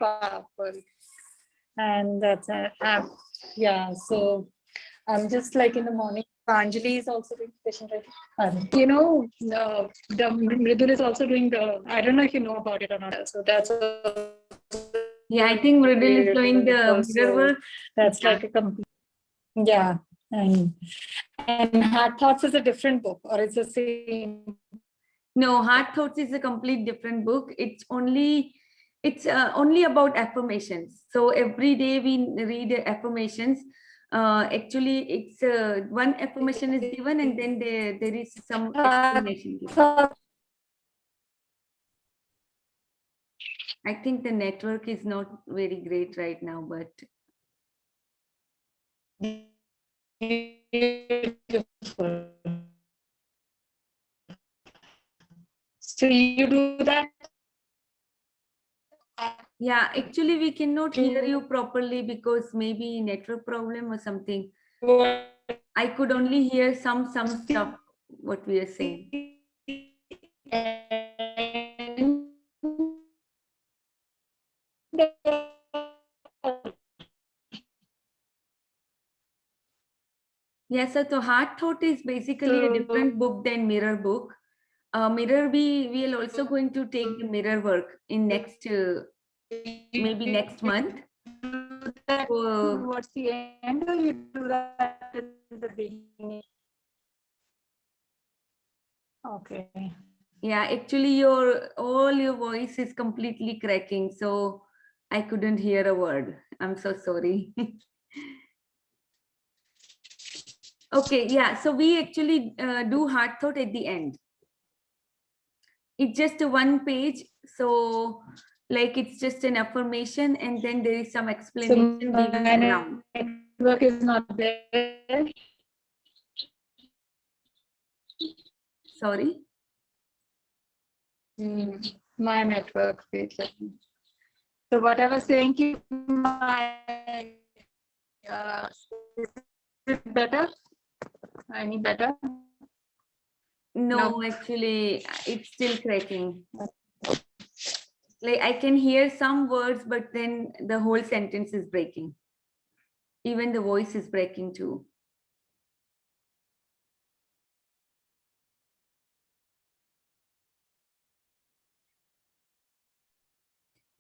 powerful. And that's yeah. So I'm just like in the morning. Anjali is also doing patient writing. The Mridul is also doing the. I don't know if you know about it or not. So that's yeah. I think Mridul is doing the mirror work. That's like a complete. Yeah, and Heart Thoughts is a different book, or it's the same. No, Heart Thoughts is a complete different book. It's only about affirmations. So every day we read affirmations. Actually, it's one affirmation is given, and then there is some explanation given. I think the network is not very great right now, but Beautiful. So you do that? yeah, actually we cannot hear you properly because maybe network problem or something. I could only hear some stuff what we are saying. Yes, so Heart Thought is basically a different book than Mirror book. Mirror, we are also going to take the mirror work in next maybe next month. So, Towards the end, or you do that at the beginning? Okay. yeah, actually all your voice is completely cracking, so I couldn't hear a word. I'm so sorry. Okay, yeah, so we actually do Heart Thought at the end. It's just a one page, so like it's just an affirmation and then there is some explanation given around. Network is not there. Sorry. My network page. So what I was saying, my is it better? Any better? No, actually, it's still cracking. Like I can hear some words, but then the whole sentence is breaking. Even the voice is breaking too.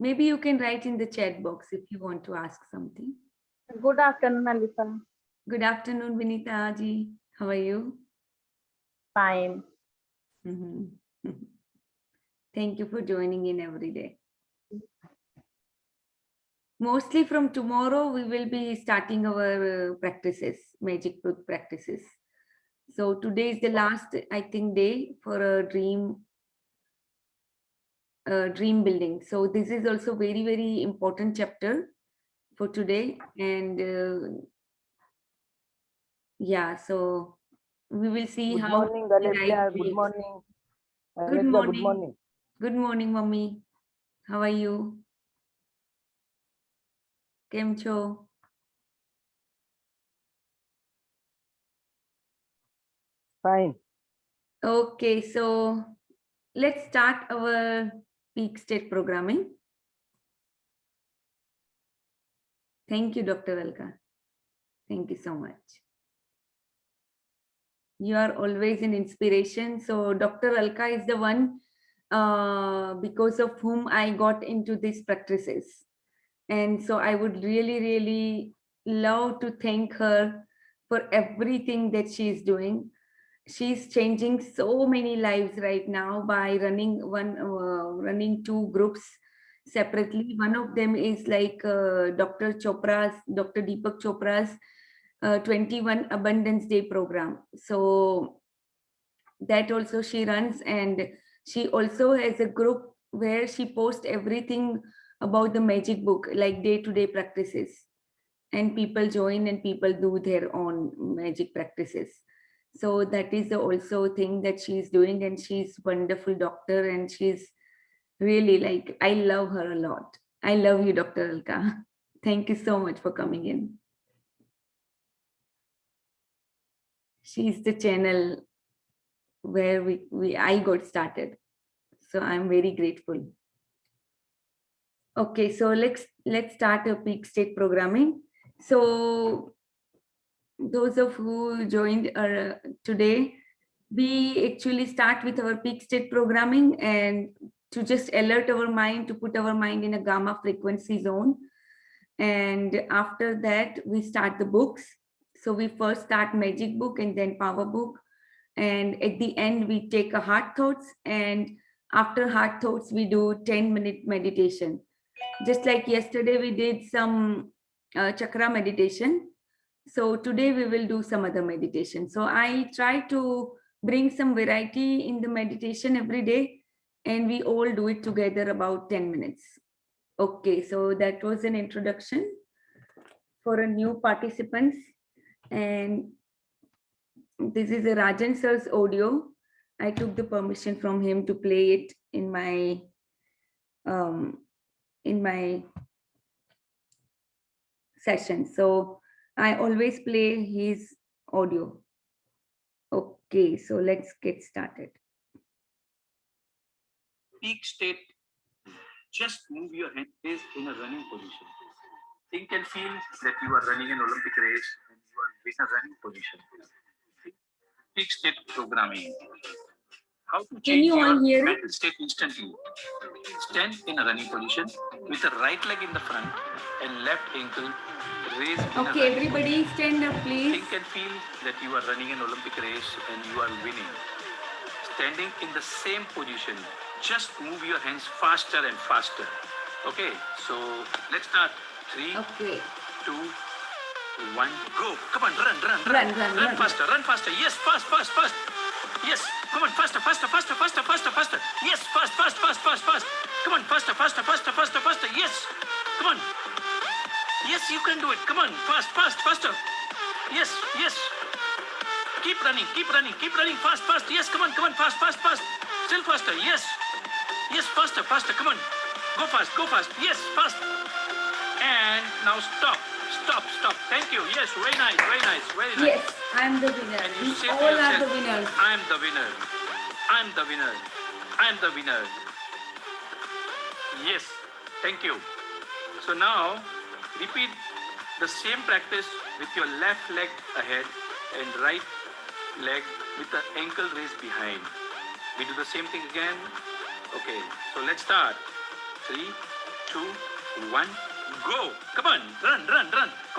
Maybe you can write in the chat box if you want to ask something. Good afternoon, Alisa. Good afternoon, Vinita ji. How are you? Fine. Thank you for joining in every day. Mostly from tomorrow, we will be starting our practices, magic book practices. So today is the last, I think, day for a dream building. So this is also very, very important chapter for today. And yeah, so we will see good how. Morning, Alexia. Good morning. Good Alexia, morning. good morning. Good morning, mommy. How are you? Kem cho? Fine. Okay, so let's start our peak state programming. Thank you, Dr. Alka. Thank you so much. You are always an inspiration. So Dr. Alka is the one because of whom I got into these practices. And so I would really, really love to thank her for everything that she is doing. She's changing so many lives right now by running two groups separately. One of them is like Dr. Deepak Chopra's 21 Abundance Day program. So that also she runs, and she also has a group where she posts everything about the magic book, like day-to-day practices, and people join and people do their own magic practices. So that is the also thing that she's doing, and she's wonderful doctor, and she's really like, I love her a lot. I love you, Dr. Alka. Thank you so much for coming in. She's the channel where I got started. So I'm very grateful. Okay, so let's start a peak state programming. So those of who joined today, we actually start with our peak state programming and to just alert our mind, to put our mind in a gamma frequency zone. And after that, we start the books. So we first start magic book and then power book. And at the end, we take a heart thoughts. And after heart thoughts, we do 10-minute meditation. Just like yesterday, we did some chakra meditation. So today we will do some other meditation. So I try to bring some variety in the meditation every day, and we all do it together about 10 minutes. Okay, so that was an introduction for a new participants. And this is a Rajan sir's audio. I took the permission from him to play it in my session. So I always play his audio. Okay, so let's get started. Peak state, just move your hands in a running position. Think and feel that you are running an Olympic race and you are in a running position. Peak state programming. How to change you all your hear it? mental state instantly. Stand in a running position with the right leg in the front and left ankle raised in a Okay, running everybody stand up, please. Think and feel that you are running an Olympic race and you are winning. Standing in the same position, just move your hands faster and faster. Okay, so let's start. 3, Okay. 2, 1, go. Come on, run Run. faster. Yes, fast. Yes, come on, faster. Yes, fast. Come on, faster. Yes, come on. Yes, you can do it. Come on, faster. Yes. Keep running. Fast. Yes, come on, fast. Still faster. Yes, faster. Come on, go fast. Yes, fast. And now stop. Thank you. Yes, very nice. Yes, I'm the winner. And you We say to all are the yourself, winners. I'm the winner. Yes, thank you. So now repeat the same practice with your left leg ahead and right leg with the ankle raised behind. We do the same thing again. Okay, so let's start. 3, 2, 1, go. Come on, run. Come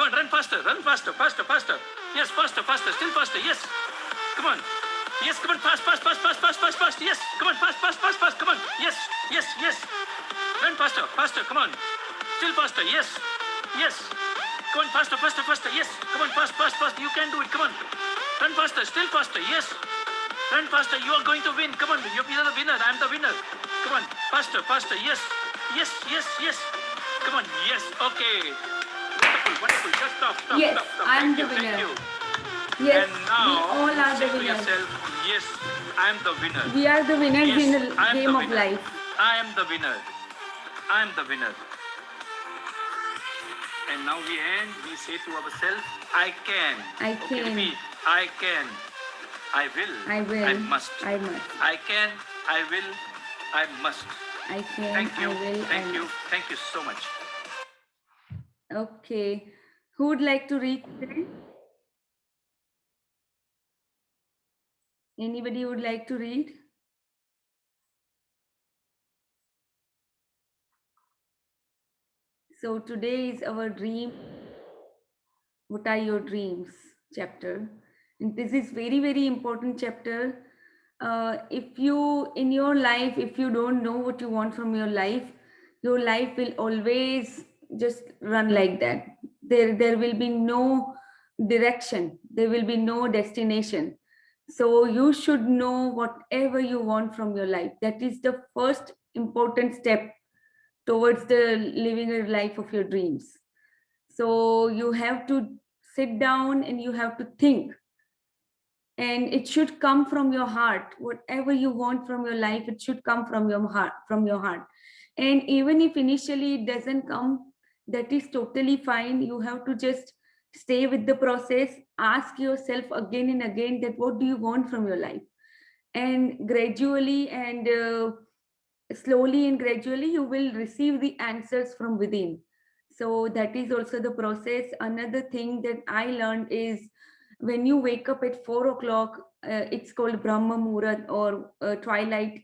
on, run faster. Yes, faster, still faster. Yes, come on. Yes, come on, fast. Yes, come on, fast. Come on. Yes. Run faster. Come on. Still faster. Yes. Come on, faster. Yes. Come on, fast. You can do it. Come on. Run faster. Still faster. Yes. Run faster. You are going to win. Come on. You're the winner. I'm the winner. Come on. Faster. Yes. Come on. Yes. Okay. Wonderful. Just stop. Yes, I'm Thank the you. winner. Yes, And now, we all are the say to winners. yourself, yes, I am the winner. We are the winners Yes, in the I am game the of winner. life. I am the winner. And now we say to ourselves, I can. I Okay, can. repeat. I can. I will. I will. I must. I must. I can. I will. I must. I can. Thank you. I will. Thank I you. must. Thank you so much. Okay. Who would like to read today? Anybody would like to read? So today is our dream. What are your dreams chapter? And this is very, very important chapter. If you, in your life, if you don't know what you want from your life will always just run like that. There will be no direction. There will be no destination. So you should know whatever you want from your life. That is the first important step towards the living a life of your dreams. So you have to sit down and you have to think. And it should come from your heart. Whatever you want from your life, it should come from your heart. And even if initially it doesn't come, that is totally fine. You have to just stay with the process. Ask yourself again and again that what do you want from your life? And gradually and slowly and gradually you will receive the answers from within. So that is also the process. Another thing that I learned is when you wake up at 4 o'clock, it's called Brahma Muhurat or twilight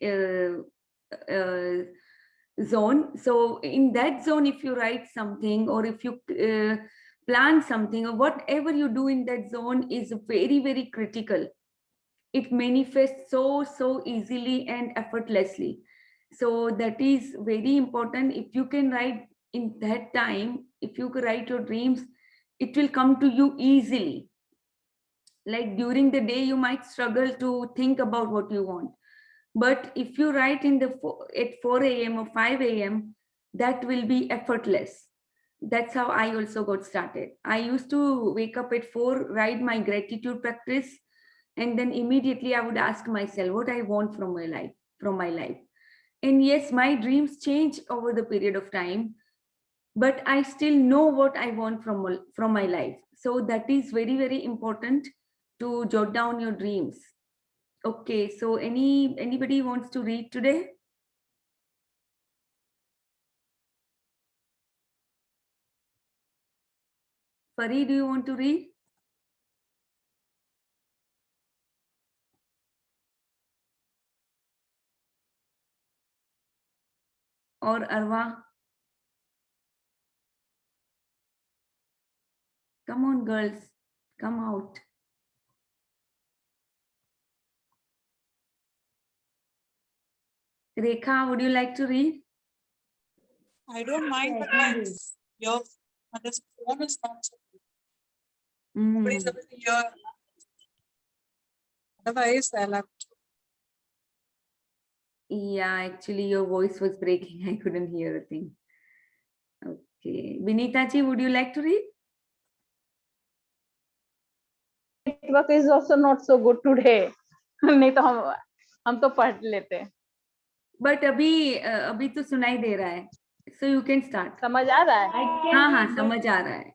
zone. So in that zone, if you write something or if you plan something or whatever you do in that zone is very, very critical. It manifests so easily and effortlessly. So that is very important. If you can write in that time, if you could write your dreams, it will come to you easily. Like during the day you might struggle to think about what you want, but if you write in the at 4 a.m. or 5 a.m., that will be effortless. That's how I also got started. I used to wake up at 4, write my gratitude practice, and then immediately I would ask myself what I want from my life. And yes, my dreams change over the period of time, but I still know what I want from my life. So that is very, very important to jot down your dreams. Okay, so anybody wants to read today? Farid, do you want to read? Or Arwa? Come on, girls, come out. Rekha, would you like to read? I don't mind, but this phone is not so good. Nobody's able to hear. Otherwise, I'll have to. Yeah, actually your voice was breaking. I couldn't hear a thing. Okay. Vinita ji, would you like to read? Network is also not so good today. नहीं तो हम तो पढ़ लेते. But अभी तो सुनाई दे रहा है. So you can start. समझ आ रहा है? हाँ, समझ आ रहा है.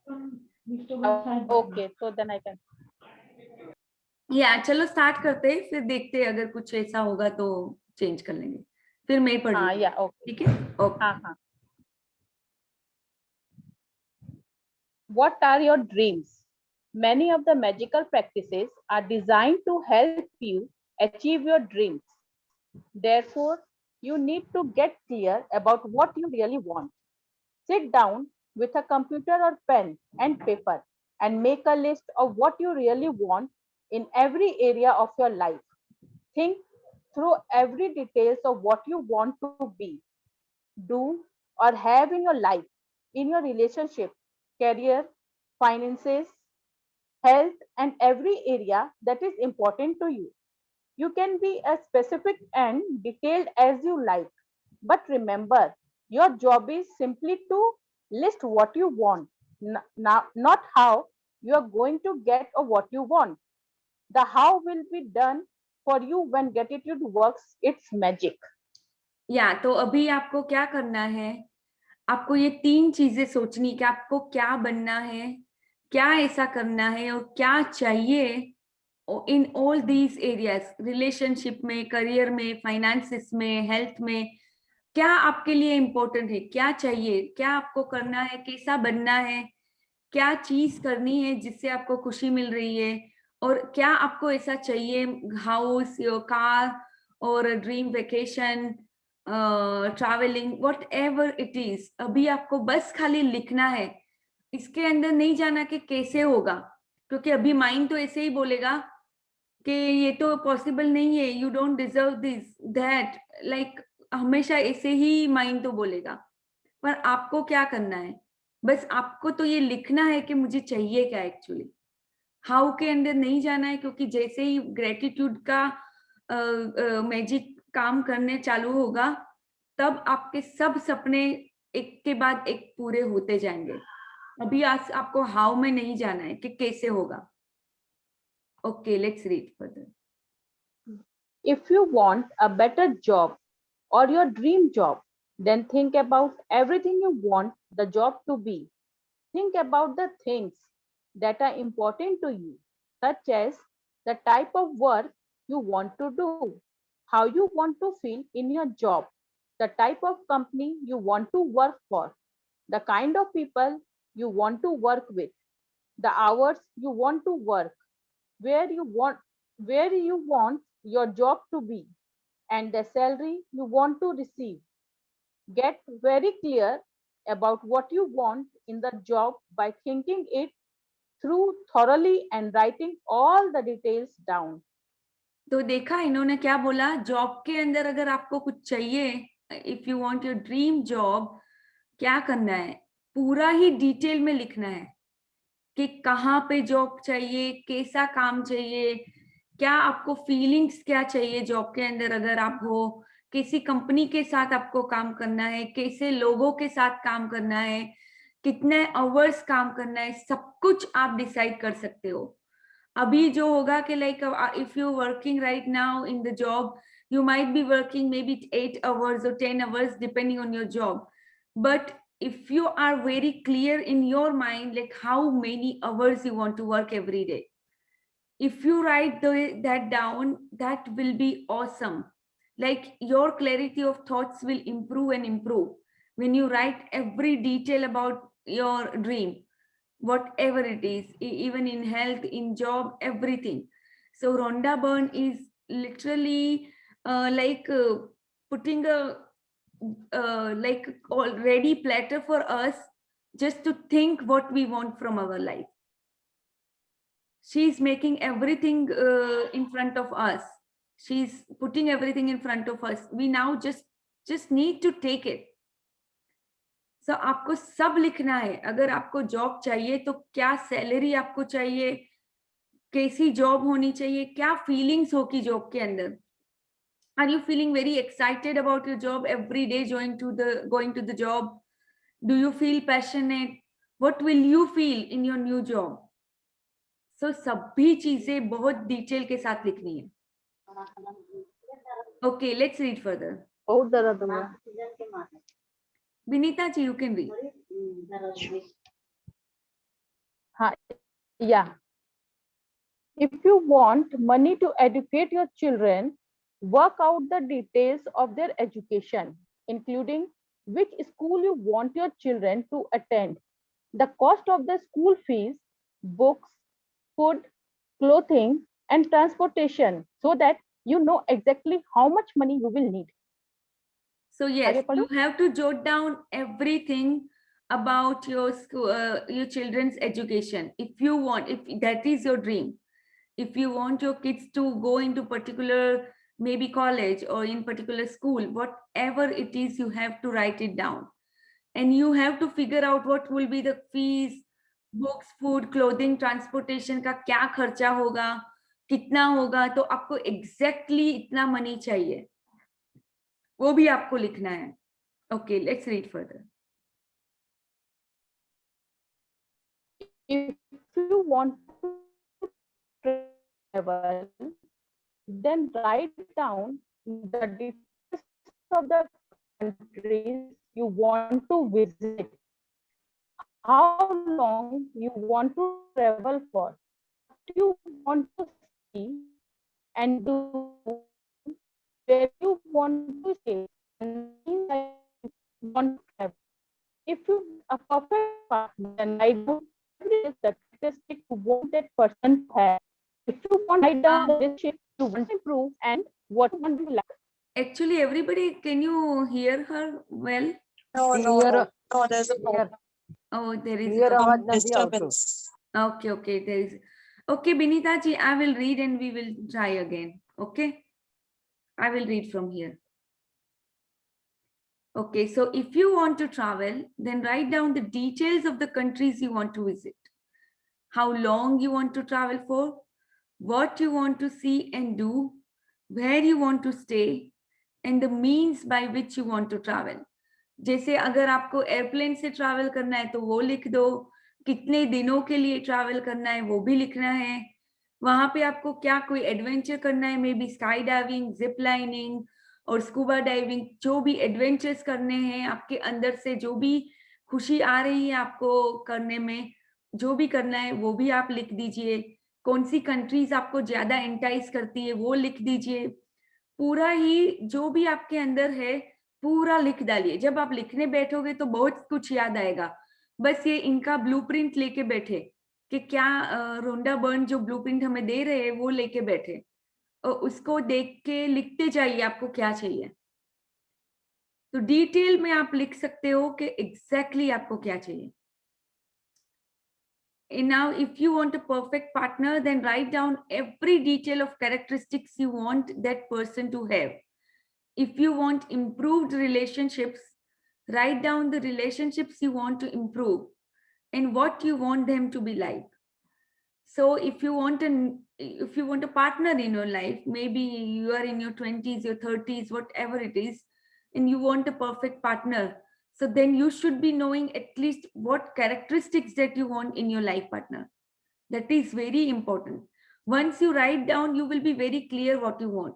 Okay, so then I can. या चलो स्टार्ट करते हैं, फिर देखते हैं अगर कुछ ऐसा होगा तो चेंज कर लेंगे. फिर मैं पढ़ लूंगी. yeah, okay. ठीक है? ओके. हाँ. What are your dreams? Many of the magical practices are designed to help you achieve your dreams. Therefore, you need to get clear about what you really want. Sit down with a computer or pen and paper and make a list of what you really want in every area of your life. Think through every details of what you want to be, do, or have in your life, in your relationship, career, finances, health, and every area that is important to you. You can be as specific and detailed as you like, but remember, your job is simply to list what you want, not how you are going to get or what you want. The how will be done for you when gratitude works its magic. या तो अभी आपको क्या करना है, आपको ये 3 चीजें सोचनी कि आपको क्या बनना है, क्या ऐसा करना है और क्या चाहिए in all these areas, relationship में, करियर में, फाइनेंसिस में, हेल्थ में. क्या आपके लिए इम्पोर्टेंट है, क्या चाहिए, क्या आपको करना है, कैसा बनना है, क्या चीज करनी है जिससे आपको खुशी मिल रही है, और क्या आपको ऐसा चाहिए, हाउस, योर कार और dream vacation, travelling, what ever it is. अभी आपको बस खाली लिखना है, इसके अंदर नहीं जाना कि कैसे होगा, क्योंकि अभी माइंड तो ऐसे ही बोलेगा कि ये तो पॉसिबल नहीं है, you don't deserve this that, like हमेशा ऐसे ही माइंड तो बोलेगा. पर आपको क्या करना है, बस आपको तो ये लिखना है कि मुझे चाहिए क्या एक्चुअली. हाउ के अंदर नहीं जाना है, क्योंकि जैसे ही ग्रेटिट्यूड का मैजिक काम करने चालू होगा, तब आपके सब सपने एक के बाद एक पूरे होते जाएंगे. अभी आज आपको हाउ में नहीं जाना है कि कैसे होगा. Okay, let's read further. If you want a better job or your dream job, then think about everything you want the job to be. Think about the things that are important to you, such as the type of work you want to do, how you want to feel in your job, the type of company you want to work for, the kind of people you want to work with, the hours you want to work, where you want your job to be, and the salary you want to receive. Get very clear about what you want in the job by thinking it through thoroughly and writing all the details down. तो देखा इन्होंने क्या बोला, job के अंदर अगर आपको कुछ चाहिए, if you want your dream job, क्या करना है, पूरा ही डिटेल में लिखना है कि कहाँ पे जॉब चाहिए, कैसा काम चाहिए, क्या आपको फीलिंग्स क्या चाहिए जॉब के अंदर अगर आप हो, किसी कंपनी के साथ आपको काम करना है, कैसे लोगों के साथ काम करना है, कितने आवर्स काम करना है, सब कुछ आप डिसाइड कर सकते हो. अभी जो होगा कि like if you working right now in the job, you might be working maybe 8 hours or 10 hours depending on your job, but if you are very clear in your mind like how many hours you want to work every day, if you write that down, that will be awesome. Like your clarity of thoughts will improve and improve when you write every detail about your dream, whatever it is, even in health, in job, everything. So Rhonda Byrne is literally putting a like already platter for us just to think what we want from our life. She's making everything in front of us. She's putting everything in front of us. We now just need to take it. So आपको सब लिखना है. अगर आपको job चाहिए तो क्या salary आपको चाहिए, कैसी जॉब होनी चाहिए, क्या फीलिंग्स हो की जॉब के अंदर. Are you feeling very excited about your job every day going to the job? Do you feel passionate? What will you feel in your new job? So सभी चीजें बहुत डिटेल के साथ लिखनी है. Okay, let's read further. बहुत दर्द हुआ. Vinita ji, you can read. Yeah. If you want money to educate your children, work out the details of their education, including which school you want your children to attend, the cost of the school fees, books, food, clothing, and transportation, so that you know exactly how much money you will need. So yes, you have to jot down everything about your school, your children's education. If you want, if that is your dream, if you want your kids to go into particular maybe college or in particular school, whatever it is, you have to write it down. And you have to figure out what will be the fees, books, food, clothing, transportation का क्या खर्चा होगा, कितना होगा, तो आपको exactly इतना money चाहिए, वो भी आपको लिखना है. Okay, let's read further. If you want to travel, then write down the details of the countries you want to visit, how long you want to travel for, what you want to see and do, where you want to stay, and you want to travel. If you are a perfect partner, then write down the characteristics you want that person to have. If you want to write down the relationship you want to improve and what you want to lack. Actually, everybody, can you hear her well? No, there's a problem. Oh, there is Clear a आवाज नहीं आती. Disturbance. Okay, there is. Okay, Binita ji, I will read and we will try again. Okay, I will read from here. Okay, so if you want to travel, then write down the details of the countries you want to visit, how long you want to travel for, what you want to see and do, where you want to stay, and the means by which you want to travel. जैसे अगर आपको airplane से travel करना है तो वो लिख दो, कितने दिनों के लिए ट्रैवल करना है वो भी लिखना है, वहां पे आपको क्या कोई एडवेंचर करना है, may be sky diving, zip lining और स्कूबा डाइविंग, जो भी एडवेंचर्स करने हैं आपके अंदर से, जो भी खुशी आ रही है आपको करने में, जो भी करना है वो भी आप लिख दीजिए. कौन सी कंट्रीज आपको ज्यादा एंटाइज करती है वो लिख दीजिए. पूरा ही जो भी आपके अंदर है पूरा लिख डालिए। जब आप लिखने बैठोगे तो बहुत कुछ याद आएगा। बस ये इनका ब्लूप्रिंट लेके बैठे कि क्या रोंडा बर्न जो ब्लूप्रिंट हमें दे रहे हैं वो लेके बैठे और उसको देख के लिखते जाइए आपको क्या चाहिए। तो डिटेल में आप लिख सकते हो कि एग्जैक्टली आपको क्या चाहिए। And now, if you want a perfect partner, then write down every detail of characteristics you want that person to have. If you want improved relationships, write down the relationships you want to improve and what you want them to be like. So if you want a partner in your life, maybe you are in your 20s, your 30s, whatever it is, and you want a perfect partner, so then you should be knowing at least what characteristics that you want in your life partner. That is very important. Once you write down, you will be very clear what you want.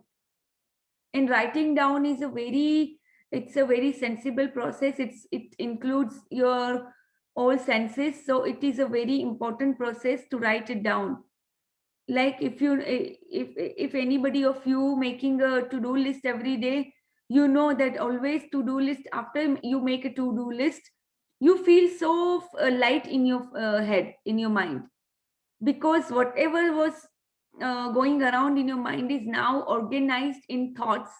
And writing down is it's a very sensible process. It includes your all senses. So it is a very important process to write it down. Like if anybody of you making a to-do list every day, you know that always to-do list, after you make a to-do list, you feel so light in your head, in your mind, because whatever was going around in your mind is now organized in thoughts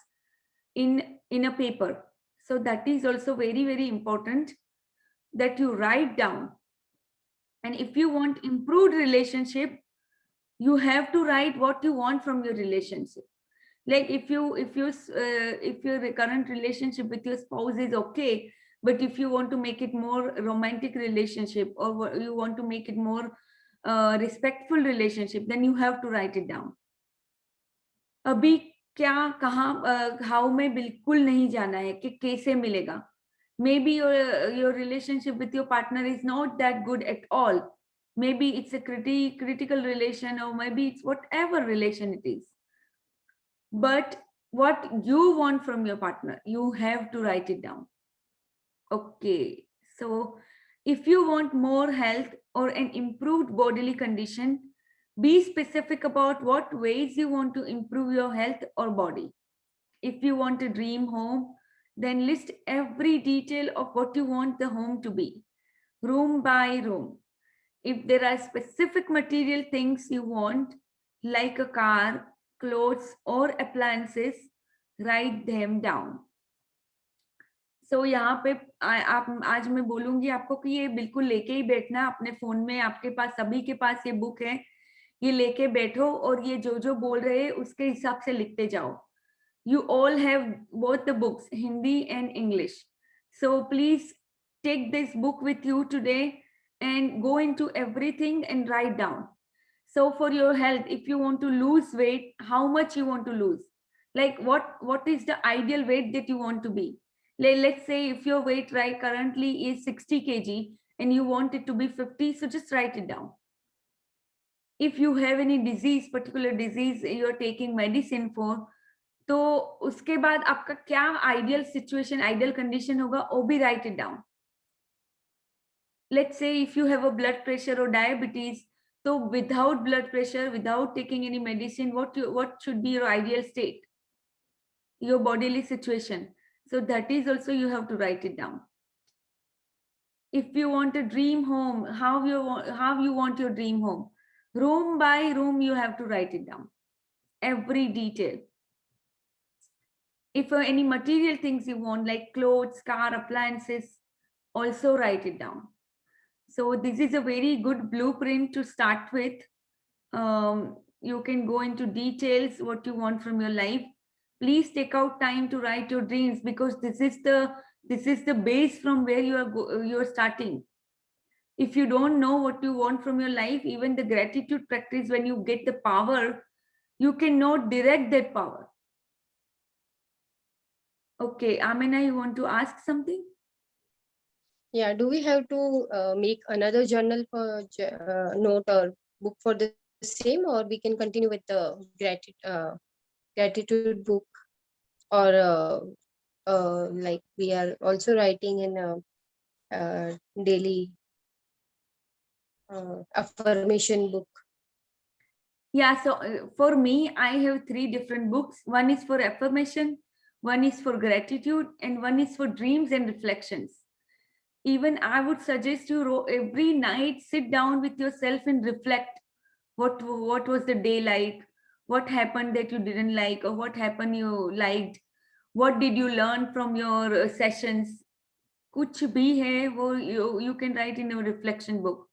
in a paper. So that is also very, very important that you write down. And if you want improved relationship, you have to write what you want from your relationship. Like if your current relationship with your spouse is okay, but if you want to make it more romantic relationship, or you want to make it more respectful relationship, then you have to write it down. अभी क्या कहाँ how में बिल्कुल नहीं जाना है कि कैसे मिलेगा. Maybe your relationship with your partner is not that good at all. Maybe it's a critical relation, or maybe it's whatever relation it is. But what you want from your partner, you have to write it down. Okay, so if you want more health or an improved bodily condition, be specific about what ways you want to improve your health or body. If you want a dream home, then list every detail of what you want the home to be, room by room. If there are specific material things you want, like a car, clothes, or appliances, write them down. So यहाँ पे आप आज मैं बोलूंगी आपको कि ये बिल्कुल लेके ही बैठना अपने फोन में. आपके पास सभी के पास ये बुक है, ये लेके बैठो और ये जो जो बोल रहे हैं उसके हिसाब से लिखते जाओ. You all have both the books, Hindi and English. So please take this book with you today and go into everything and write down. So for your health, if you want to lose weight, how much you want to lose? Like what is the ideal weight that you want to be? Let's say if your weight right currently is 60 kg and you want it to be 50, so just write it down. If you have any disease, particular disease you're taking medicine for, तो उसके बाद आपका क्या ideal situation, ideal condition होगा, वो भी right it down. Let's say if you have a blood pressure और diabetes, तो without blood pressure, without taking any medicine, what should be your ideal state, your bodily situation. So that is also you have to write it down. If you want a dream home, how you want your dream home, room by room you have to write it down, every detail. If any material things you want, like clothes, car, appliances, also write it down. So this is a very good blueprint to start with. You can go into details what you want from your life. Please take out time to write your dreams, because this is the base from where you are starting. If you don't know what you want from your life, even the gratitude practice, when you get the power, you cannot direct that power. Okay, Amina, you want to ask something? Yeah, do we have to make another journal for note or book for the same, or we can continue with the gratitude book, or like we are also writing in a daily affirmation book? Yeah, so for me, I have 3 different books. One is for affirmation, one is for gratitude, and one is for dreams and reflections. Even I would suggest you every night sit down with yourself and reflect what was the day like, what happened that you didn't like, or what happened you liked, what did you learn from your sessions. कुछ भी है वो you can write in a reflection book.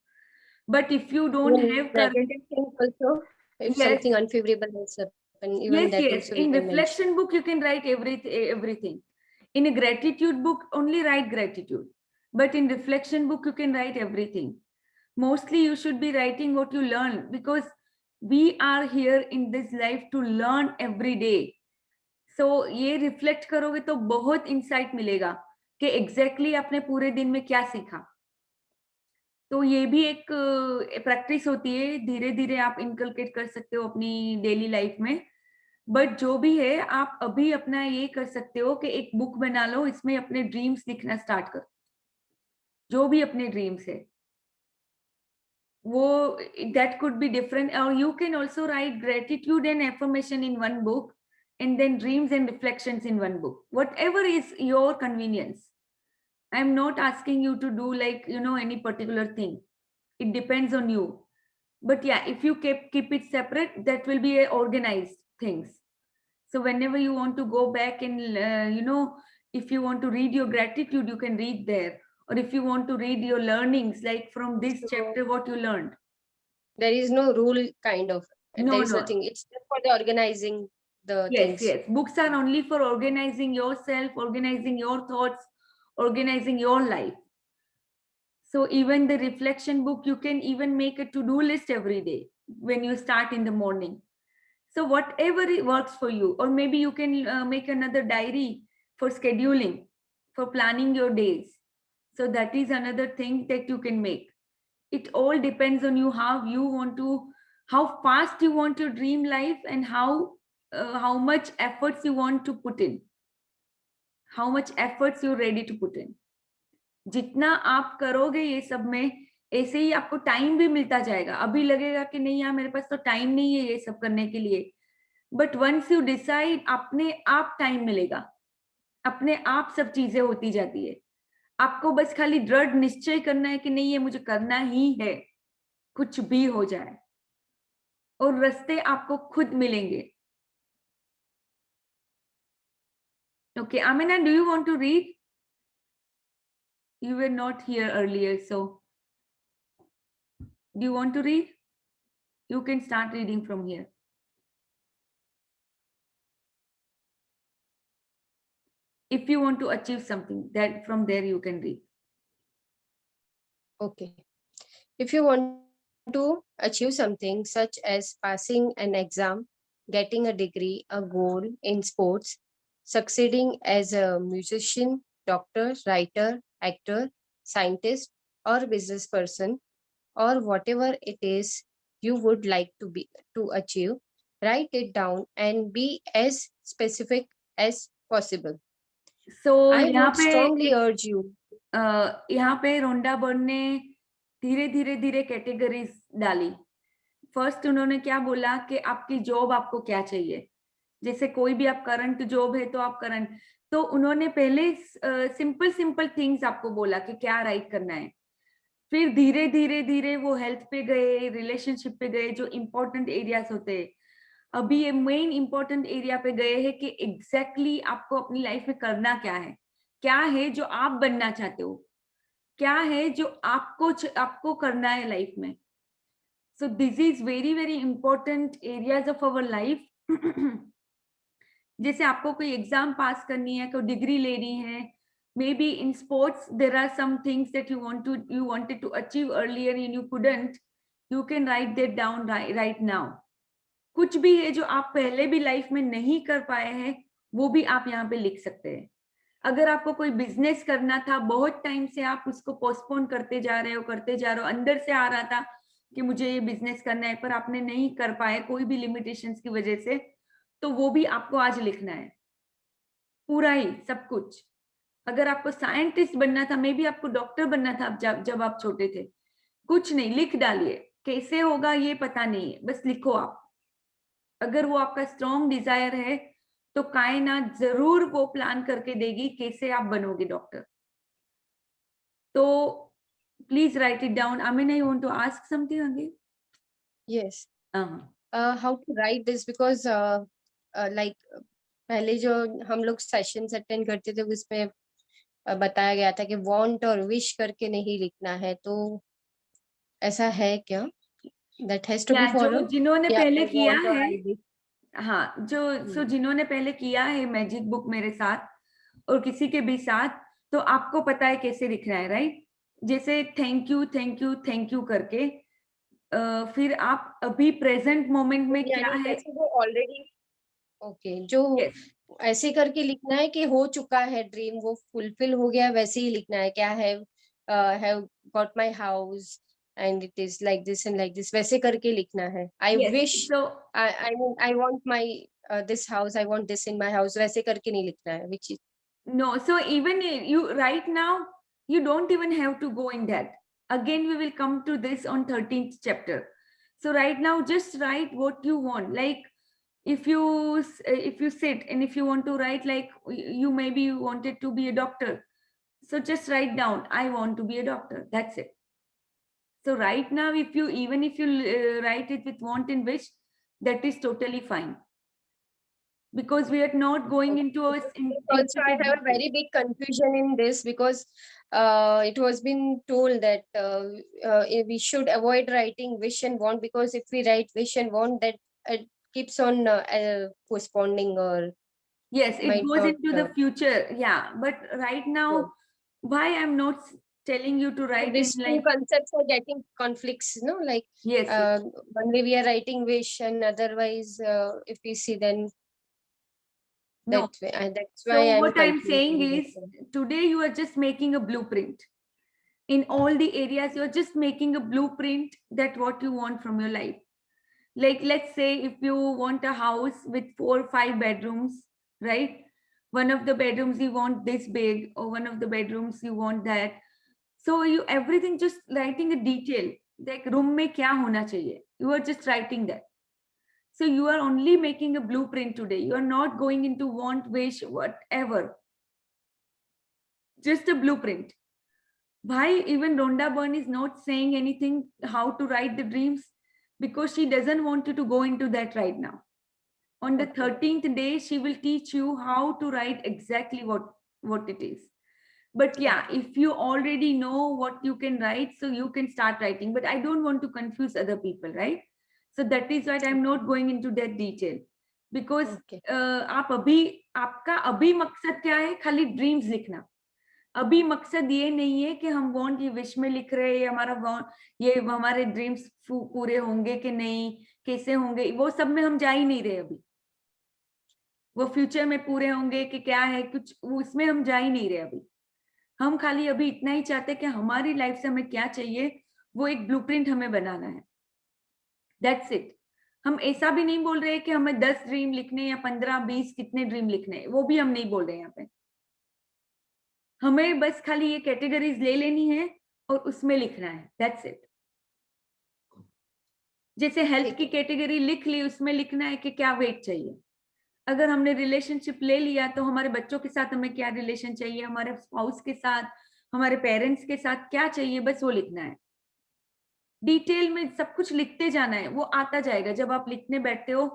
But if you don't Even have courage, negative things also, if yes, something unfavorable has happened, even yes, that yes, also we in can mention. reflection book you can write everything. In a gratitude book only write gratitude, but in reflection book you can write everything. Mostly you should be writing what you learn, because we are here in this life to learn every day. So ये reflect करोगे तो बहुत insight मिलेगा कि exactly आपने पूरे दिन में क्या सीखा. तो ये भी एक प्रैक्टिस होती है, धीरे धीरे आप इनकलकेट कर सकते हो अपनी डेली लाइफ में. बट जो भी है आप अभी अपना ये कर सकते हो कि एक बुक बना लो, इसमें अपने ड्रीम्स लिखना स्टार्ट करो, जो भी अपने ड्रीम्स है वो, that could be different. Or you can also write gratitude and affirmation in one book, and then dreams and reflections in one book, whatever is your convenience. I'm not asking you to do like any particular thing, it depends on you. But yeah, if you keep it separate, that will be a organized things. So whenever you want to go back and if you want to read your gratitude, you can read there. Or if you want to read your learnings, like from this So chapter what you learned. there is no rule kind of. No, There is no. nothing. It's just for the organizing the Yes, things. yes. Books are only for organizing yourself, organizing your thoughts, organizing your life. So even the reflection book, you can even make a to-do list every day when you start in the morning. So whatever it works for you, or maybe you can make another diary for scheduling, for planning your days. So that is another thing that you can make. It all depends on you, how fast you want your dream life, and how much efforts you want to put in, how much efforts you're ready to put in. जितना आप करोगे ये सब में, ऐसे ही आपको time भी मिलता जाएगा. अभी लगेगा कि नहीं यार मेरे पास तो टाइम नहीं है ये सब करने के लिए, बट वंस यू डिसाइड, अपने आप टाइम मिलेगा, अपने आप सब चीजें होती जाती है. आपको बस खाली दृढ़ निश्चय करना है कि नहीं ये मुझे करना ही है, कुछ भी हो जाए, और रास्ते आपको खुद मिलेंगे. Okay, Amina, do you want to read? You were not here earlier, so do you want to read? You can start reading from here. If you want to achieve something, that from there you can read. Okay. If you want to achieve something such as passing an exam, getting a degree, a goal in sports, succeeding as a musician, doctor, writer, actor, scientist, or business person, or whatever it is you would like to achieve, write it down and be as specific as possible. So I यहाँ would पे strongly urge you. यहाँ पे Rhonda Byrne ने धीरे धीरे categories डाली. First उन्होंने क्या बोला कि आपकी जॉब आपको क्या चाहिए. जैसे कोई भी आप करंट जॉब है तो आप करंट, तो उन्होंने पहले सिंपल थिंग्स आपको बोला कि क्या राइट करना है. फिर धीरे धीरे वो हेल्थ पे गए, रिलेशनशिप पे गए, जो इम्पोर्टेंट एरियाज होते हैं. अभी ये मेन इम्पोर्टेंट एरिया पे गए हैं कि एग्जैक्टली आपको अपनी लाइफ में करना क्या है जो आप बनना चाहते हो, क्या है जो आपको करना है लाइफ में. So this is very important areas of our life. जैसे आपको कोई एग्जाम पास करनी है, कोई डिग्री लेनी है, maybe in sports there are some things that you wanted to achieve earlier and you couldn't, you can write that down right now. कुछ भी है जो आप पहले भी लाइफ में नहीं कर पाए हैं, वो भी आप यहाँ पे लिख सकते हैं. अगर आपको कोई बिजनेस करना था, बहुत टाइम से आप उसको पोस्टपोन करते जा रहे हो, अंदर से आ रहा था कि मुझे ये बिजनेस करना है, पर आपने नहीं कर पाए कोई भी लिमिटेशंस की वजह से, तो वो भी आपको आज लिखना है, पूरा ही सब कुछ. अगर आपको साइंटिस्ट बनना था, मे बी आपको डॉक्टर बनना था जब आप छोटे थे, कुछ नहीं, लिख डालिए. कैसे होगा ये पता नहीं है, बस लिखो आप. अगर वो आपका स्ट्रॉन्ग डिजायर है तो कायनात जरूर वो प्लान करके देगी कैसे आप बनोगे डॉक्टर. तो please right it down. Amina, you want to ask something again? Yes. Uh-huh. How to write this, because like पहले जो हम लोग सेशंस अटेंड करते थे उसमें बताया गया था कि वांट और विश करके नहीं लिखना है, तो ऐसा है क्या? दैट हैज टू बी या जो फॉलोड जिन्होंने या पहले I किया want or है, I wish? हाँ, जो जिन्होंने पहले किया है मैजिक बुक मेरे साथ और किसी के भी साथ, तो आपको पता है कैसे लिखना है, राइट? जैसे thank you thank you thank you करके फिर आप अभी प्रेजेंट मोमेंट में क्या यानी है. जैसे वो ऑलरेडी, ओके, जो Yes. ऐसे करके लिखना है कि हो चुका है ड्रीम, वो फुलफिल हो गया, वैसे ही लिखना है क्या? Have got my house and it is like this and like this, वैसे करके लिखना है. आई Yes. Wish, So I want my this house, I want this in my house, वैसे करके नहीं लिखना है. Which is no, so even you right now, you don't even have to go in that. Again, we will come to this on 13th chapter. So right now, just write what you want. Like if you sit and if you want to write, like you maybe wanted to be a doctor, so just write down, I want to be a doctor. That's it. So right now, if you write it with want and wish, that is totally fine, because we are not going into a also, I have a very big confusion in this, because it was been told that we should avoid writing wish and want, because if we write wish and want, that keeps on postponing, or yes, it might goes not, into the future. Yeah, but right now, yeah. why I'm not telling you to So write in these two like concepts are getting conflicts, you know, like yes, yes. one way we are writing wish, and otherwise, if we see, then No. that way, and that's So why I'm what I'm confused saying in is, this. today you are just making a blueprint. In all the areas, you're just making a blueprint that what you want from your life. Like, let's say if you want a house with 4 or 5 bedrooms, right? One of the bedrooms you want this big, or one of the bedrooms you want that. So you everything just writing a detail, like room mein kya hona chahiye. You are just writing that. So you are only making a blueprint today. You are not going into want, wish, whatever. Just a blueprint. Why even Rhonda Byrne is not saying anything how to write the dreams? Because she doesn't want you to go into that right now. On the 13th day, she will teach you how to write exactly what it is. But yeah, if you already know what you can write, so you can start writing. But I don't want to confuse other people, right? So that is why I'm not going into that detail. Because आप अभी आपका अभी मकसद क्या है? खाली dreams लिखना. अभी मकसद ये नहीं है कि हम वांट ये विश में लिख रहे हैं, हमारा वांट ये हमारे ड्रीम्स पूरे होंगे कि नहीं, कैसे होंगे, वो सब में हम जा ही नहीं रहे अभी. वो फ्यूचर में पूरे होंगे कि क्या है, कुछ उसमें हम जा ही नहीं रहे अभी. हम खाली अभी इतना ही चाहते हैं कि हमारी लाइफ से हमें क्या चाहिए, वो एक ब्लूप्रिंट हमें बनाना है. That's it. हम ऐसा भी नहीं बोल रहे कि हमें 10 ड्रीम लिखने या 15-20 कितने ड्रीम लिखने, वो भी हम नहीं बोल रहे यहाँ पे. हमें बस खाली ये कैटेगरीज ले लेनी है और उसमें लिखना है. That's it. जैसे हेल्थ की कैटेगरी लिख ली, उसमें लिखना है कि क्या वेट चाहिए. अगर हमने रिलेशनशिप ले लिया, तो हमारे बच्चों के साथ हमें क्या रिलेशन चाहिए, हमारे स्पाउस के साथ, हमारे पेरेंट्स के साथ क्या चाहिए, बस वो लिखना है. डिटेल में सब कुछ लिखते जाना है, वो आता जाएगा. जब आप लिखने बैठते हो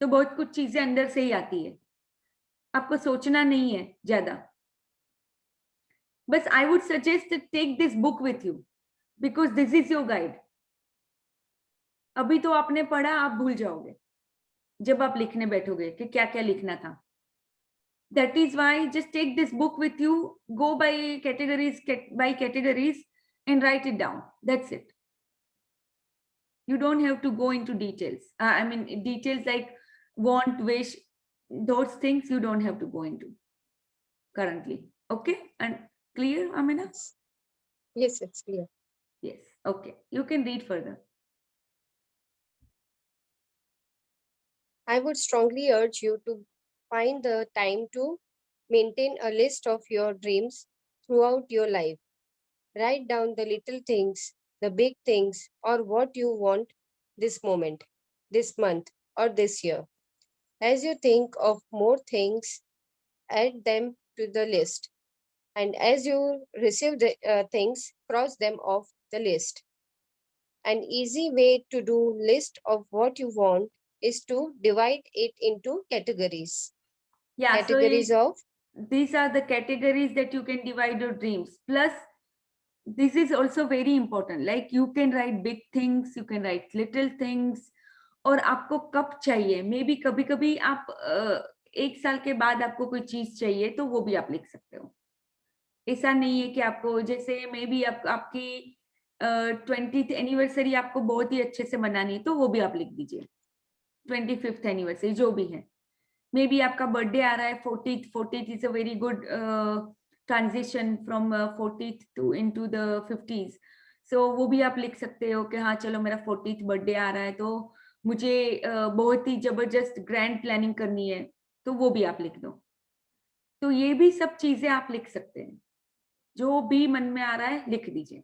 तो बहुत कुछ चीजें अंदर से ही आती है, आपको सोचना नहीं है ज्यादा. बस I would suggest take this book with you, because this is your guide. अभी तो आपने पढ़ा, आप भूल जाओगे जब आप लिखने बैठोगे कि क्या क्या लिखना था. That is why just take this book with you, go by categories and write it down. That's it. You don't have to go into details. I mean, details like want, wish, those things you don't have to go into currently. Okay? And clear, Amina? Yes, it's clear. Yes. Okay. You can read further. I would strongly urge you to find the time to maintain a list of your dreams throughout your life. Write down the little things, the big things, or what you want this moment, this month, or this year. As you think of more things, add them to the list. And as you receive the things, cross them off the list. An easy way to do list of what you want is to divide it into categories. Yeah, Categories of these are the categories that you can divide your dreams. Plus, this is also very important. Like you can write big things, you can write little things. और आपको कब चाहिए, may be कभी कभी आप 1 साल के बाद आपको कोई चीज चाहिए तो वो भी आप लिख सकते हो. ऐसा नहीं है कि आपको, जैसे मे बी आपकी 20th एनिवर्सरी आपको बहुत ही अच्छे से मनानी है तो वो भी आप लिख दीजिए. 25th एनिवर्सरी जो भी है. मे बी आपका बर्थडे आ रहा है 40th is a very good transition from 40th to into the 50s. So वो भी आप लिख सकते हो कि हाँ चलो मेरा 40th बर्थडे आ रहा है तो मुझे बहुत ही जबरदस्त ग्रैंड प्लानिंग करनी है, तो वो भी आप लिख दो. तो ये भी सब चीजें आप लिख सकते हैं, जो भी मन में आ रहा है लिख दीजिए.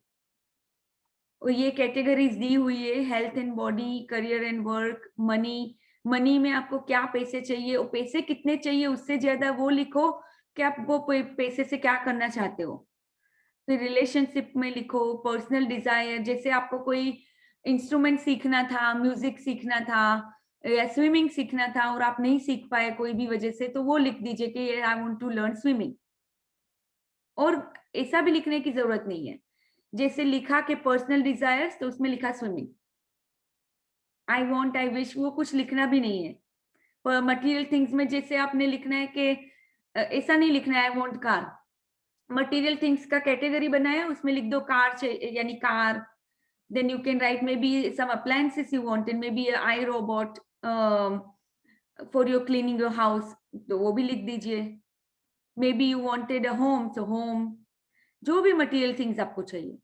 और ये कैटेगरीज दी हुई है, health and body, career and work, money. Money में आपको क्या पैसे चाहिए और पैसे कितने चाहिए, उससे ज्यादा वो लिखो कि आप वो पैसे से क्या करना चाहते हो. फिर रिलेशनशिप में लिखो, पर्सनल डिजायर, जैसे आपको कोई इंस्ट्रूमेंट सीखना था, म्यूजिक सीखना था या स्विमिंग सीखना था और आप नहीं सीख पाए कोई भी वजह से, तो वो लिख दीजिए कि I want to learn swimming. और ऐसा भी लिखने की जरूरत नहीं है, जैसे लिखा कि पर्सनल डिजायर्स तो उसमें लिखा swimming. I want, I wish, वो कुछ लिखना भी नहीं है. पर मटेरियल थिंग्स में जैसे आपने लिखना है कि ऐसा नहीं लिखना है I want car. Material things का कैटेगरी बनाया, उसमें लिख दो कार यानी car. then you can write maybe some appliances you wanted, maybe a iRobot for your cleaning your house, तो वो भी लिख दीजिए. maybe you wanted a home, so home. जो भी मटेरियल थिंग्स आपको चाहिए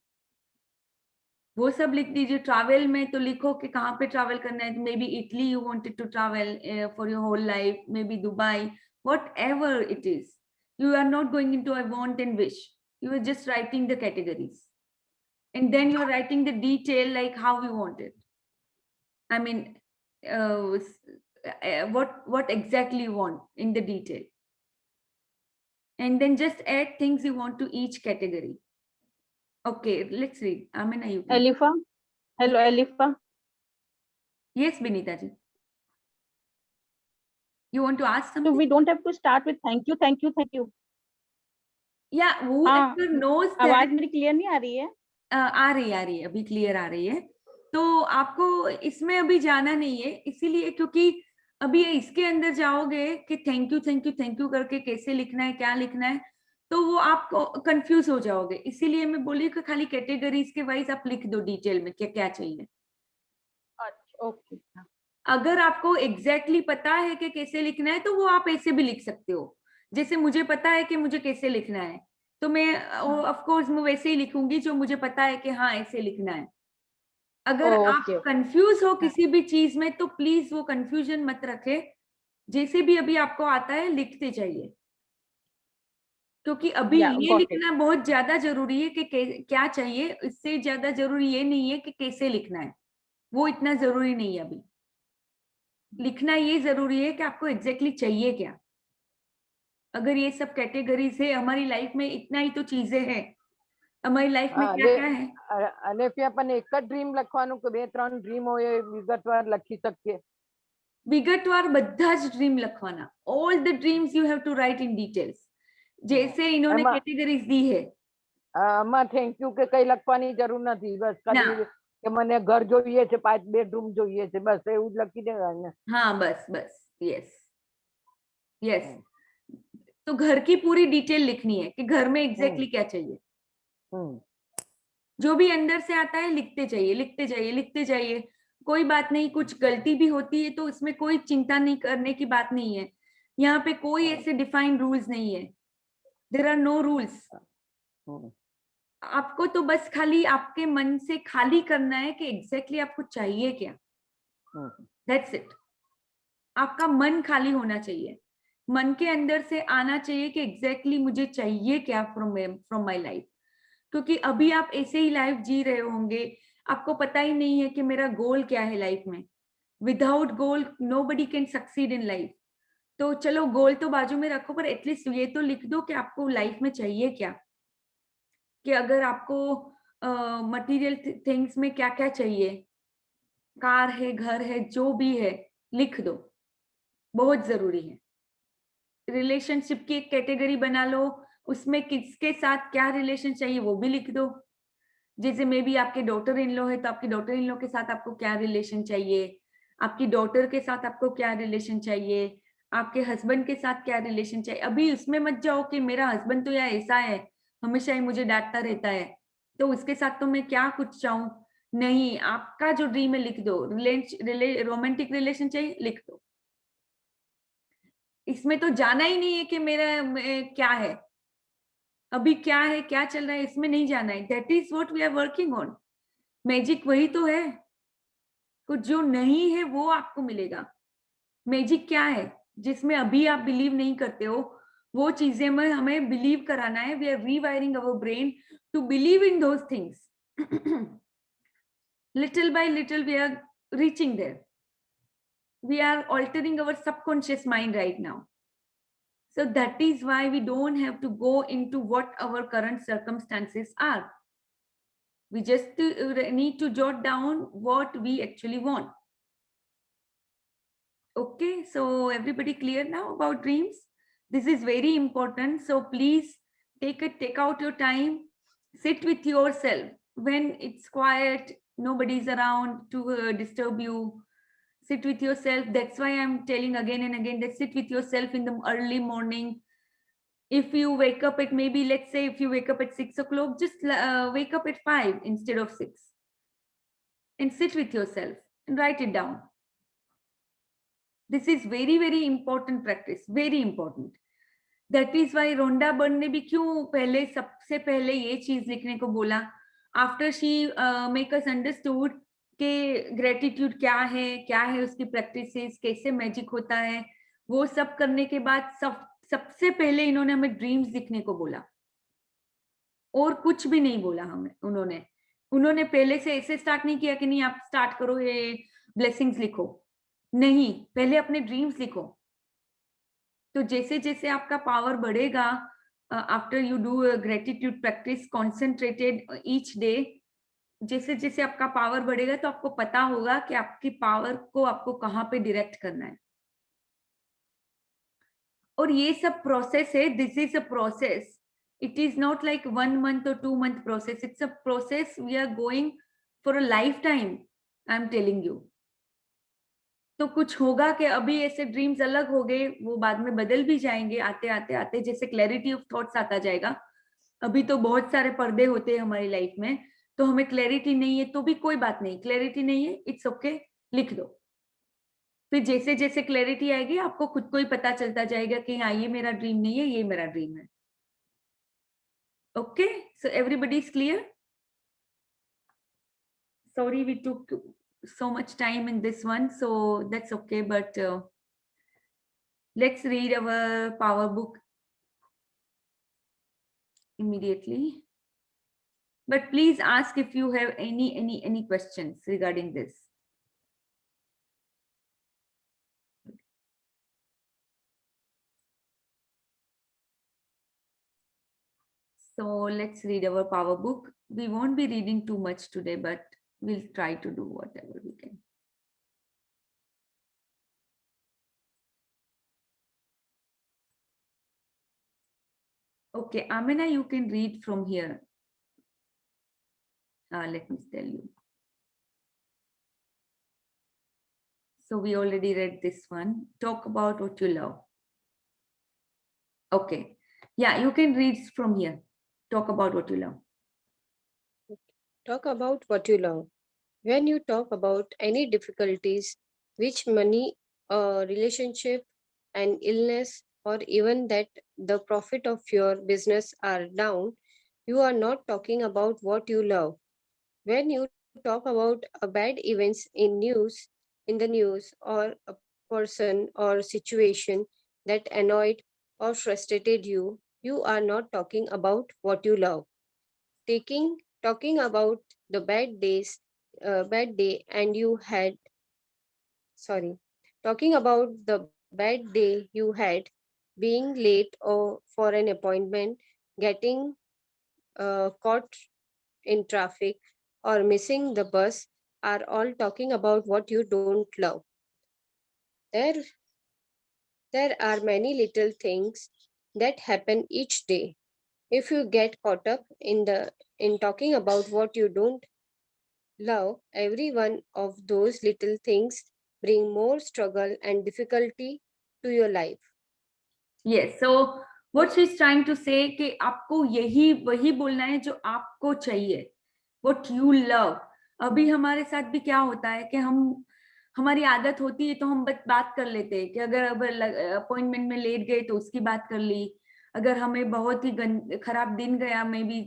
वो सब लिख दीजिए. ट्रैवल में तो लिखो कि कहाँ पे ट्रैवल करना है. Maybe Italy you wanted to travel for your whole life, maybe Dubai, whatever it is. You are not going into I want and wish. You are just writing the categories. And then you're writing the detail like how you want it. I mean, what exactly you want in the detail. And then just add things you want to each category. Okay, let's read. Amina, you can. Alifa, hello Alifa. Yes, Binita ji. You want to ask So something? we don't have to start with thank you, thank you, thank you. Yeah, whoever knows that. आवाज मेरी clear नहीं आ रही है? आ रही है, अभी clear आ रही है. तो आपको इसमें अभी जाना नहीं है, इसीलिए क्योंकि अभी इसके अंदर जाओगे कि थैंक यू करके कैसे लिखना है, क्या लिखना है, तो वो आपको कंफ्यूज हो जाओगे. इसीलिए मैं बोली कि खाली कैटेगरीज के वाइज आप लिख दो डिटेल में क्या क्या चाहिए. अच्छा, ओके. अगर आपको एग्जैक्टली पता है कि कैसे लिखना है तो वो आप ऐसे भी लिख सकते हो. जैसे मुझे पता है कि मुझे कैसे लिखना है, तो मैं ऑफ कोर्स मैं वैसे ही लिखूंगी जो मुझे पता है कि हाँ ऐसे लिखना है. अगर आप कंफ्यूज हो किसी भी चीज में तो प्लीज वो कंफ्यूजन मत रखे. जैसे भी अभी आपको आता है लिखते जाइए, क्योंकि अभी ये लिखना बहुत ज्यादा जरूरी है कि क्या चाहिए. इससे ज्यादा जरूरी ये नहीं है कि कैसे लिखना है, वो इतना जरूरी नहीं है. अभी लिखना ये जरूरी है कि आपको एग्जैक्टली चाहिए क्या. अगर ये सब कैटेगरीज है, हमारी लाइफ में इतना ही तो चीजें हैं. हमारी लाइफ में क्या क्या है. અનેફિયા પણ એક જ ડ્રીમ લખવાનું કે બે ત્રણ ડ્રીમ હોય એ વિગતવાર લખી શકીએ? વિગતવાર બધા જ ડ્રીમ લખવાના. All the dreams you have to write in details. जैसे इन्होंने कैटेगरीज दी है. આમાં થેન્ક યુ કે કઈ લખવાની જરૂર નથી, બસ ખાલી કે મને ઘર જોઈએ છે, 5 બેડરૂમ જોઈએ છે, બસ એવું જ લખી દેવાય. हाँ बस यस. तो घर की पूरी डिटेल लिखनी है कि घर में एग्जैक्टली क्या चाहिए. जो भी अंदर से आता है लिखते जाइए. कोई बात नहीं, कुछ गलती भी होती है तो इसमें कोई चिंता नहीं करने की बात नहीं है. यहाँ पे कोई ऐसे डिफाइंड रूल्स नहीं है. There are no rules. आपको तो बस खाली आपके मन से खाली करना है कि एग्जैक्टली आपको चाहिए क्या. That's it. आपका मन खाली होना चाहिए. मन के अंदर से आना चाहिए कि एग्जैक्टली मुझे चाहिए क्या फ्रॉम माय लाइफ. क्योंकि अभी आप ऐसे ही लाइफ जी रहे होंगे, आपको पता ही नहीं है कि मेरा गोल क्या है लाइफ में. Without goal nobody can succeed in life. तो चलो गोल तो बाजू में रखो, पर एटलीस्ट ये तो लिख दो कि आपको लाइफ में चाहिए क्या, कि अगर आपको मटेरियल थिंग्स में क्या क्या चाहिए, कार है, घर है, जो भी है, लिख दो, बहुत जरूरी है। रिलेशनशिप की एक कैटेगरी बना लो, उसमें किसके साथ क्या रिलेशन चाहिए वो भी लिख दो। जैसे मे बी आपके डॉटर इन लॉ है तो आपकी डॉटर इन लॉ के साथ आपको क्या रिलेशन चाहिए, आपकी डॉटर के साथ आपको क्या रिलेशन चाहिए, आपके हस्बैंड के साथ क्या रिलेशन चाहिए। अभी उसमें मत जाओ कि मेरा हस्बैंड तो यार ऐसा है, हमेशा ही मुझे डांटता रहता है, तो उसके साथ तो मैं क्या कुछ चाहूं। नहीं, आपका जो ड्रीम है लिख दो। रोमांटिक रिलेशन चाहिए, लिख दो। इसमें तो जाना ही नहीं है कि मेरा क्या है, अभी क्या है, क्या चल रहा है, इसमें नहीं जाना है। That is what we are working on. Magic वही तो है, कुछ जो नहीं है वो आपको मिलेगा। मैजिक क्या है, जिसमें अभी आप बिलीव नहीं करते हो, वो चीजें में हमें बिलीव कराना है। We are rewiring our brain to believe in those things. little by little we are reaching there. We are altering our subconscious mind right now. So that is why we don't have to go into what our current circumstances are. We just need to jot down what we actually want. Okay, so everybody clear now about dreams? This is very important. So please take out your time, sit with yourself when it's quiet, nobody's around to disturb you. Sit with yourself. That's why I'm telling again and again that sit with yourself in the early morning. If you wake up at, maybe let's say if you wake up at 6 o'clock, just wake up at 5 instead of 6 and sit with yourself and write it down. This is very very important practice, very important. That is why Rhonda Byrne ने भी क्यों पहले सबसे पहले ये चीज लिखने को बोला, after she make us understood कि ग्रेटिट्यूड क्या है उसकी प्रैक्टिसेस, कैसे मैजिक होता है, वो सब करने के बाद सबसे पहले इन्होंने हमें ड्रीम्स लिखने को बोला, और कुछ भी नहीं बोला हमें। उन्होंने पहले से ऐसे स्टार्ट नहीं किया कि नहीं आप स्टार्ट करो ये ब्लेसिंग्स लिखो, नहीं, पहले अपने ड्रीम्स लिखो। तो जैसे जैसे आपका पावर बढ़ेगा, after you do gratitude practice concentrated each day, जैसे जैसे आपका पावर बढ़ेगा तो आपको पता होगा कि आपकी पावर को आपको कहाँ पे डायरेक्ट करना है। और ये सब प्रोसेस है, this is a process, it is not like 1 month or 2 month process, it's a process, we are going for a life time, I am telling you. तो कुछ होगा कि अभी ऐसे ड्रीम्स अलग हो गए, वो बाद में बदल भी जाएंगे, आते आते आते जैसे क्लैरिटी ऑफ थॉट्स आता जाएगा। अभी तो बहुत सारे पर्दे होते हैं हमारी लाइफ में, तो हमें क्लैरिटी नहीं है तो भी कोई बात नहीं, क्लैरिटी नहीं है, इट्स ओके, लिख दो। फिर जैसे जैसे क्लैरिटी आएगी आपको खुद को ही पता चलता जाएगा कि हाँ ये मेरा ड्रीम नहीं है, ये मेरा ड्रीम है। Okay, so everybody is clear? Sorry we took so much time in this one, so that's okay, but let's read our power book immediately. But please ask if you have any questions regarding this. So let's read our power book. We won't be reading too much today, but we'll try to do whatever we can. Okay, Amina, you can read from here. Let me tell you. So we already read this one. Talk about what you love. Okay. Yeah, you can read from here. Talk about what you love. Talk about what you love. When you talk about any difficulties, which money, relationship, and illness, or even that the profit of your business are down, you are not talking about what you love. When you talk about a bad events in the news, or a person or situation that annoyed or frustrated you, you are not talking about what you love. Talking about the bad day and you had, sorry, talking about the bad day you had, being late or for an appointment, getting caught in traffic, or missing the bus are all talking about what you don't love. There, there are many little things that happen each day. If you get caught up in talking about what you don't love, every one of those little things bring more struggle and difficulty to your life. Yes, so what she's trying to say कि आपको यही वही बोलना है जो आपको चाहिए, what you love. अभी हमारे साथ भी क्या होता है कि हमारी आदत होती है तो हम बात कर लेते हैं कि अगर अपॉइंटमेंट में लेट गए तो उसकी बात कर ली, अगर हमें बहुत ही खराब दिन गया मे भी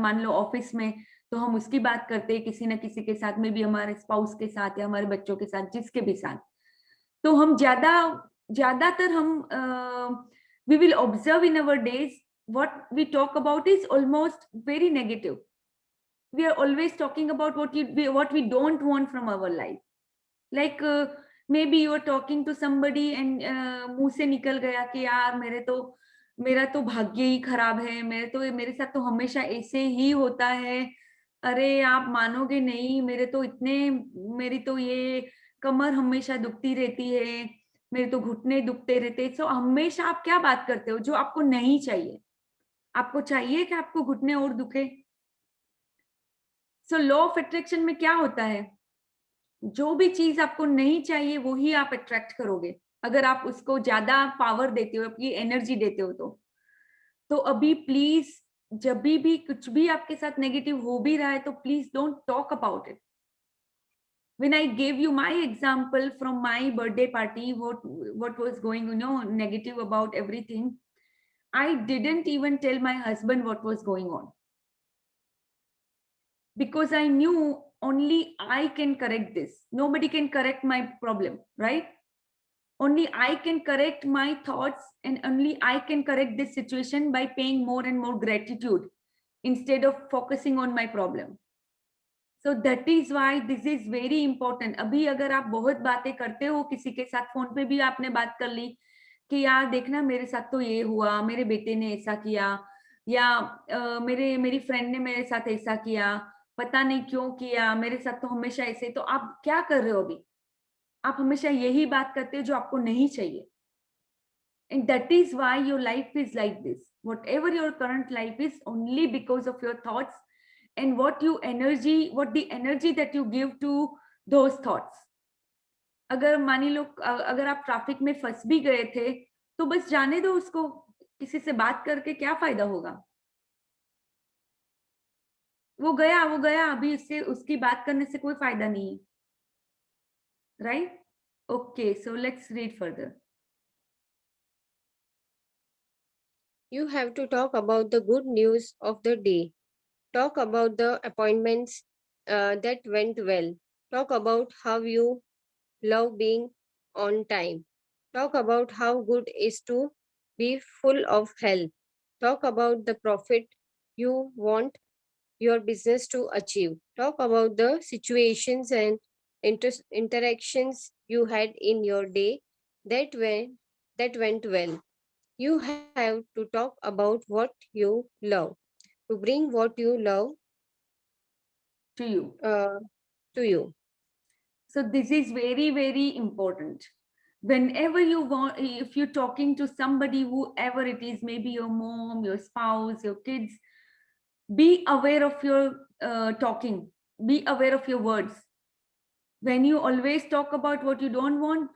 मान लो ऑफिस में, तो हम उसकी बात करते हैं किसी ना किसी के साथ में भी, हमारे स्पाउस के साथ या हमारे बच्चों के साथ, जिसके भी साथ. तो हम ज्यादातर हम we will observe in our days what we talk about is almost very negative. We are always talking about what we don't want from our life. Like maybe you are talking to somebody and मुंह से निकल गया कि यार मेरा तो भाग्य ही खराब है, मेरे साथ तो हमेशा ऐसे ही होता है, अरे आप मानोगे नहीं, मेरी तो ये कमर हमेशा दुखती रहती है, मेरे तो घुटने दुखते रहते हैं. सो हमेशा आप क्या बात करते हो जो आपको नहीं चाहिए? आपको चाहिए कि आपको घुटने और दुखे? सो लॉ ऑफ अट्रैक्शन में क्या होता है, जो भी चीज आपको नहीं चाहिए वो ही आप अट्रैक्ट करोगे, अगर आप उसको ज्यादा पावर देते हो, अपनी एनर्जी देते हो तो अभी प्लीज जब भी कुछ भी आपके साथ नेगेटिव हो भी रहा है तो please don't talk about it. When I gave you my example from my birthday party, what was going, negative about everything, I didn't even tell my husband what was going on, because I knew only I can correct this. Nobody can correct my problem, right? Only I can correct my thoughts, and only I can correct this situation by paying more and more gratitude instead of focusing on my problem. So that is why this is very important. अभी अगर आप बहुत बातें करते हो किसी के साथ, फोन पे भी आपने बात कर ली कि यार देखना मेरे साथ तो ये हुआ, मेरे बेटे ने ऐसा किया, या मेरी फ्रेंड ने मेरे साथ ऐसा किया, पता नहीं क्यों किया, मेरे साथ तो हमेशा ऐसे. तो आप क्या कर रहे हो अभी? आप हमेशा यही बात करते हो जो आपको नहीं चाहिए. And that is why your life is like this. Whatever your current life is, only because of your thoughts and what the energy that you give to those thoughts. अगर मान लो अगर आप ट्रैफिक में फंस भी गए थे तो बस जाने दो उसको, किसी से बात करके क्या फायदा होगा? वो गया, अभी उसकी बात करने से कोई फायदा नहीं है, right? Okay, so let's read further. You have to talk about the good news of the day. Talk about the appointments that went well. Talk about how you love being on time. Talk about how good it is to be full of health. Talk about the profit you want your business to achieve. Talk about the situations and interactions you had in your day that went well. You have to talk about what you love, to bring what you love To you. To you. So this is very, very important. Whenever you want, if you're talking to somebody, whoever it is, maybe your mom, your spouse, your kids, be aware of your talking, be aware of your words. When you always talk about what you don't want,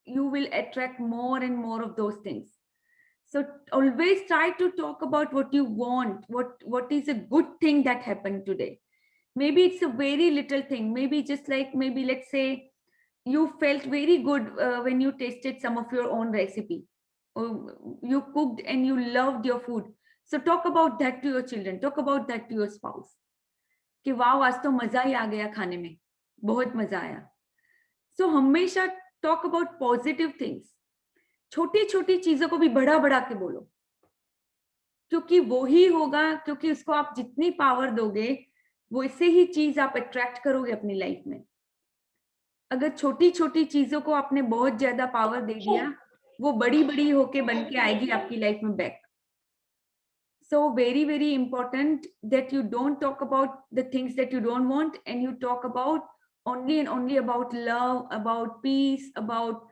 you will attract more and more of those things. So always try to talk about what you want, what is a good thing that happened today. Maybe it's a very little thing, maybe just like, maybe let's say you felt very good when you tasted some of your own recipe, or you cooked and you loved your food. So talk about that to your children, talk about that to your spouse कि wow आज तो मजा ही आ गया खाने में, बहुत मजा आया. So हमेशा talk about positive things. छोटी छोटी चीजों को भी बड़ा बड़ा के बोलो, क्योंकि वो ही होगा, क्योंकि उसको आप जितनी पावर दोगे वैसे ही चीज आप अट्रैक्ट करोगे अपनी लाइफ में. अगर छोटी छोटी चीजों को आपने बहुत ज्यादा पावर दे दिया, वो बड़ी बड़ी होके बन के आएगी आपकी लाइफ में back. So very important that you don't talk about the things that you don't want, and you talk about only and only about love, about peace, about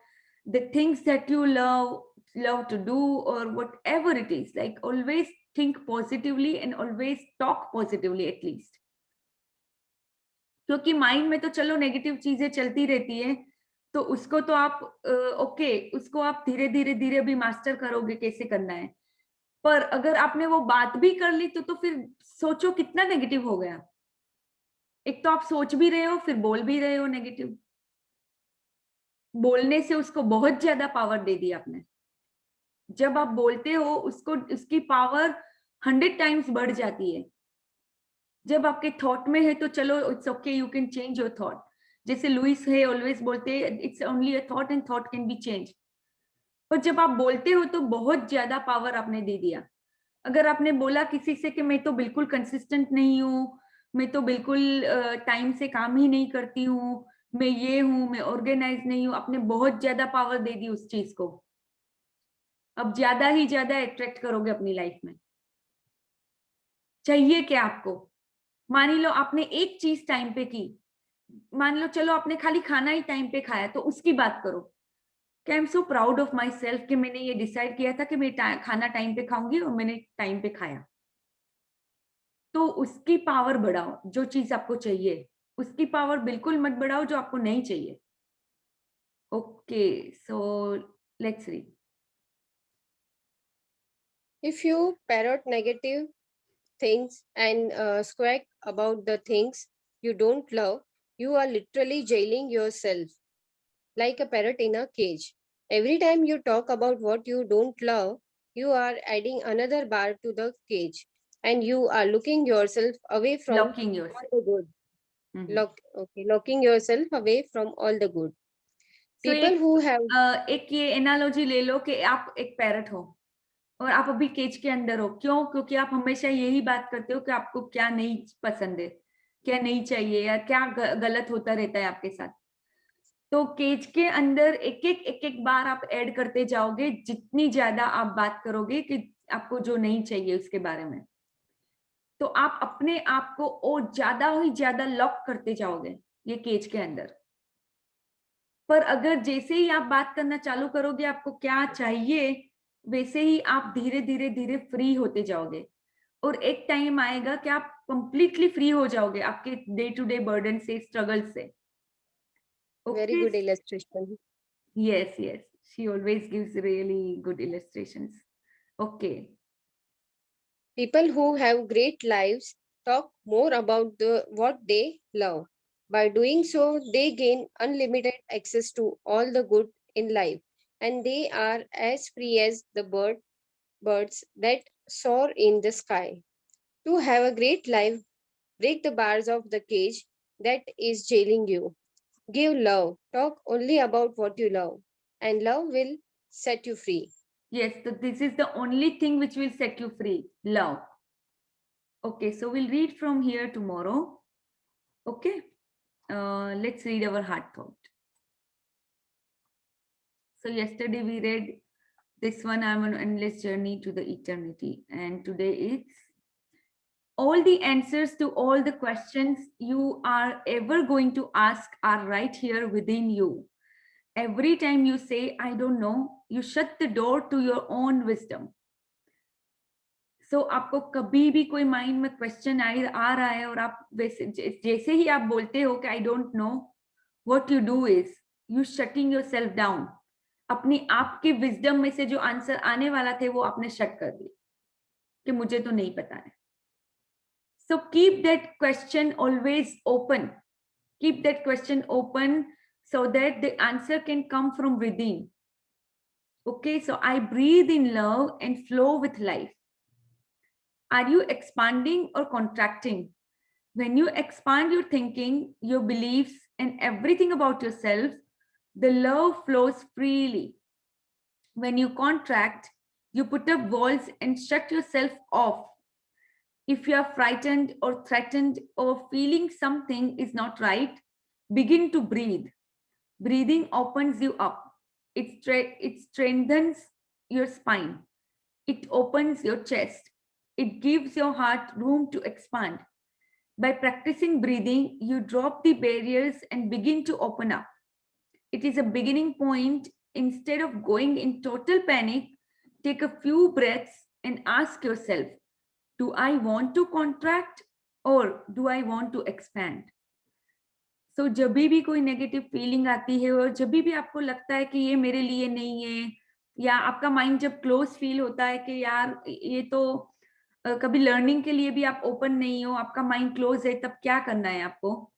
the things that you love to do, or whatever it is. Like, always think positively and always talk positively at least. क्योंकि mind में तो चलो negative चीजें चलती रहती है, तो उसको तो आप उसको आप धीरे धीरे भी मास्टर करोगे कैसे करना है. पर अगर आपने वो बात भी कर ली तो फिर सोचो कितना नेगेटिव हो गया. एक तो आप सोच भी रहे हो, फिर बोल भी रहे हो नेगेटिव. बोलने से उसको बहुत ज्यादा पावर दे दी आपने. जब आप बोलते हो उसको, उसकी पावर 100 टाइम्स बढ़ जाती है. जब आपके थॉट में है तो चलो it's okay, you can change your thought. जैसे लुइस है ऑलवेज बोलते हैं, it's only a thought and thought can be change. पर जब आप बोलते हो तो बहुत ज्यादा पावर आपने दे दिया. अगर आपने बोला किसी से कि मैं तो बिल्कुल कंसिस्टेंट नहीं हूँ, मैं तो बिल्कुल टाइम से काम ही नहीं करती हूँ, मैं ये हूँ, मैं ऑर्गेनाइज नहीं हूँ, आपने बहुत ज्यादा पावर दे दी उस चीज को. अब ज्यादा ही ज्यादा अट्रैक्ट करोगे अपनी लाइफ में. चाहिए क्या आपको? मान लो आपने एक चीज टाइम पे की, मान लो चलो आपने खाली खाना ही टाइम पे खाया, तो उसकी बात करो कि I am so proud of my self कि मैंने ये डिसाइड किया था कि मैं खाना टाइम पे खाऊंगी और मैंने टाइम पे खाया. तो उसकी पावर बढ़ाओ. जो चीज आपको चाहिए उसकी पावर बिल्कुल मत बढ़ाओ जो आपको नहीं चाहिए. Okay, so let's read. If you parrot negative things and squawk about the things you don't love, you are literally jailing yourself like a parrot in a cage. Every time you talk about what you don't love, you are adding another bar to the cage, and you are looking yourself away from locking all yourself. the good. Locking yourself away from all the good. So People who have एक ये analogy ले लो कि आप एक parrot हो और आप अभी केज के अंदर हो. क्यों? क्योंकि आप हमेशा यही बात करते हो कि आपको क्या नहीं पसंद है, क्या नहीं चाहिए, या क्या गलत होता रहता है आपके साथ. तो केज के अंदर एक एक बार आप ऐड करते जाओगे. जितनी ज्यादा आप बात करोगे कि आपको जो नहीं चाहिए उसके बारे में, तो आप अपने आप को और ज्यादा ही ज्यादा लॉक करते जाओगे ये केज के अंदर. पर अगर जैसे ही आप बात करना चालू करोगे आपको क्या चाहिए, वैसे ही आप धीरे धीरे फ्री होते जाओगे. और एक टाइम आएगा कि आप कंप्लीटली फ्री हो जाओगे आपके डे टू डे बर्डन से, स्ट्रगल से. very good illustration. Yes, she always gives really good illustrations. Okay. People who have great lives talk more about what they love. By doing so, they gain unlimited access to all the good in life, and they are as free as the birds that soar in the sky. To have a great life, break the bars of the cage that is jailing you. Give love. Talk only about what you love, and love will set you free. Yes, so this is the only thing which will set you free, love. Okay, so we'll read from here tomorrow. Okay, let's read our heart thought. So yesterday we read this one, I'm on an endless journey to the eternity. And today it's all the answers to all the questions you are ever going to ask are right here within you. Every time you say, I don't know, you shut the door to your own wisdom. So आपको कभी भी कोई mind में question आ रहा है और आप जैसे ही आप बोलते हो कि I don't know, what you do is you shutting yourself down. अपनी आपके विजडम में से जो आंसर आने वाला थे वो आपने शट कर दिए कि मुझे तो नहीं पता है. So keep that question always open. Keep that question open so that the answer can come from within. Okay, so I breathe in love and flow with life. Are you expanding or contracting? When you expand your thinking, your beliefs, and everything about yourself, the love flows freely. When you contract, you put up walls and shut yourself off. If you are frightened or threatened or feeling something is not right, begin to breathe. Breathing opens you up. It strengthens your spine. It opens your chest. It gives your heart room to expand. By practicing breathing, you drop the barriers and begin to open up. It is a beginning point. Instead of going in total panic, take a few breaths and ask yourself, do I want to contract or do I want to expand? So जब भी कोई negative feeling आती है और जब भी आपको लगता है कि ये मेरे लिए नहीं है, या आपका माइंड जब क्लोज फील होता है कि यार ये तो कभी लर्निंग के लिए भी आप ओपन नहीं हो, आपका माइंड क्लोज है, तब क्या करना है आपको?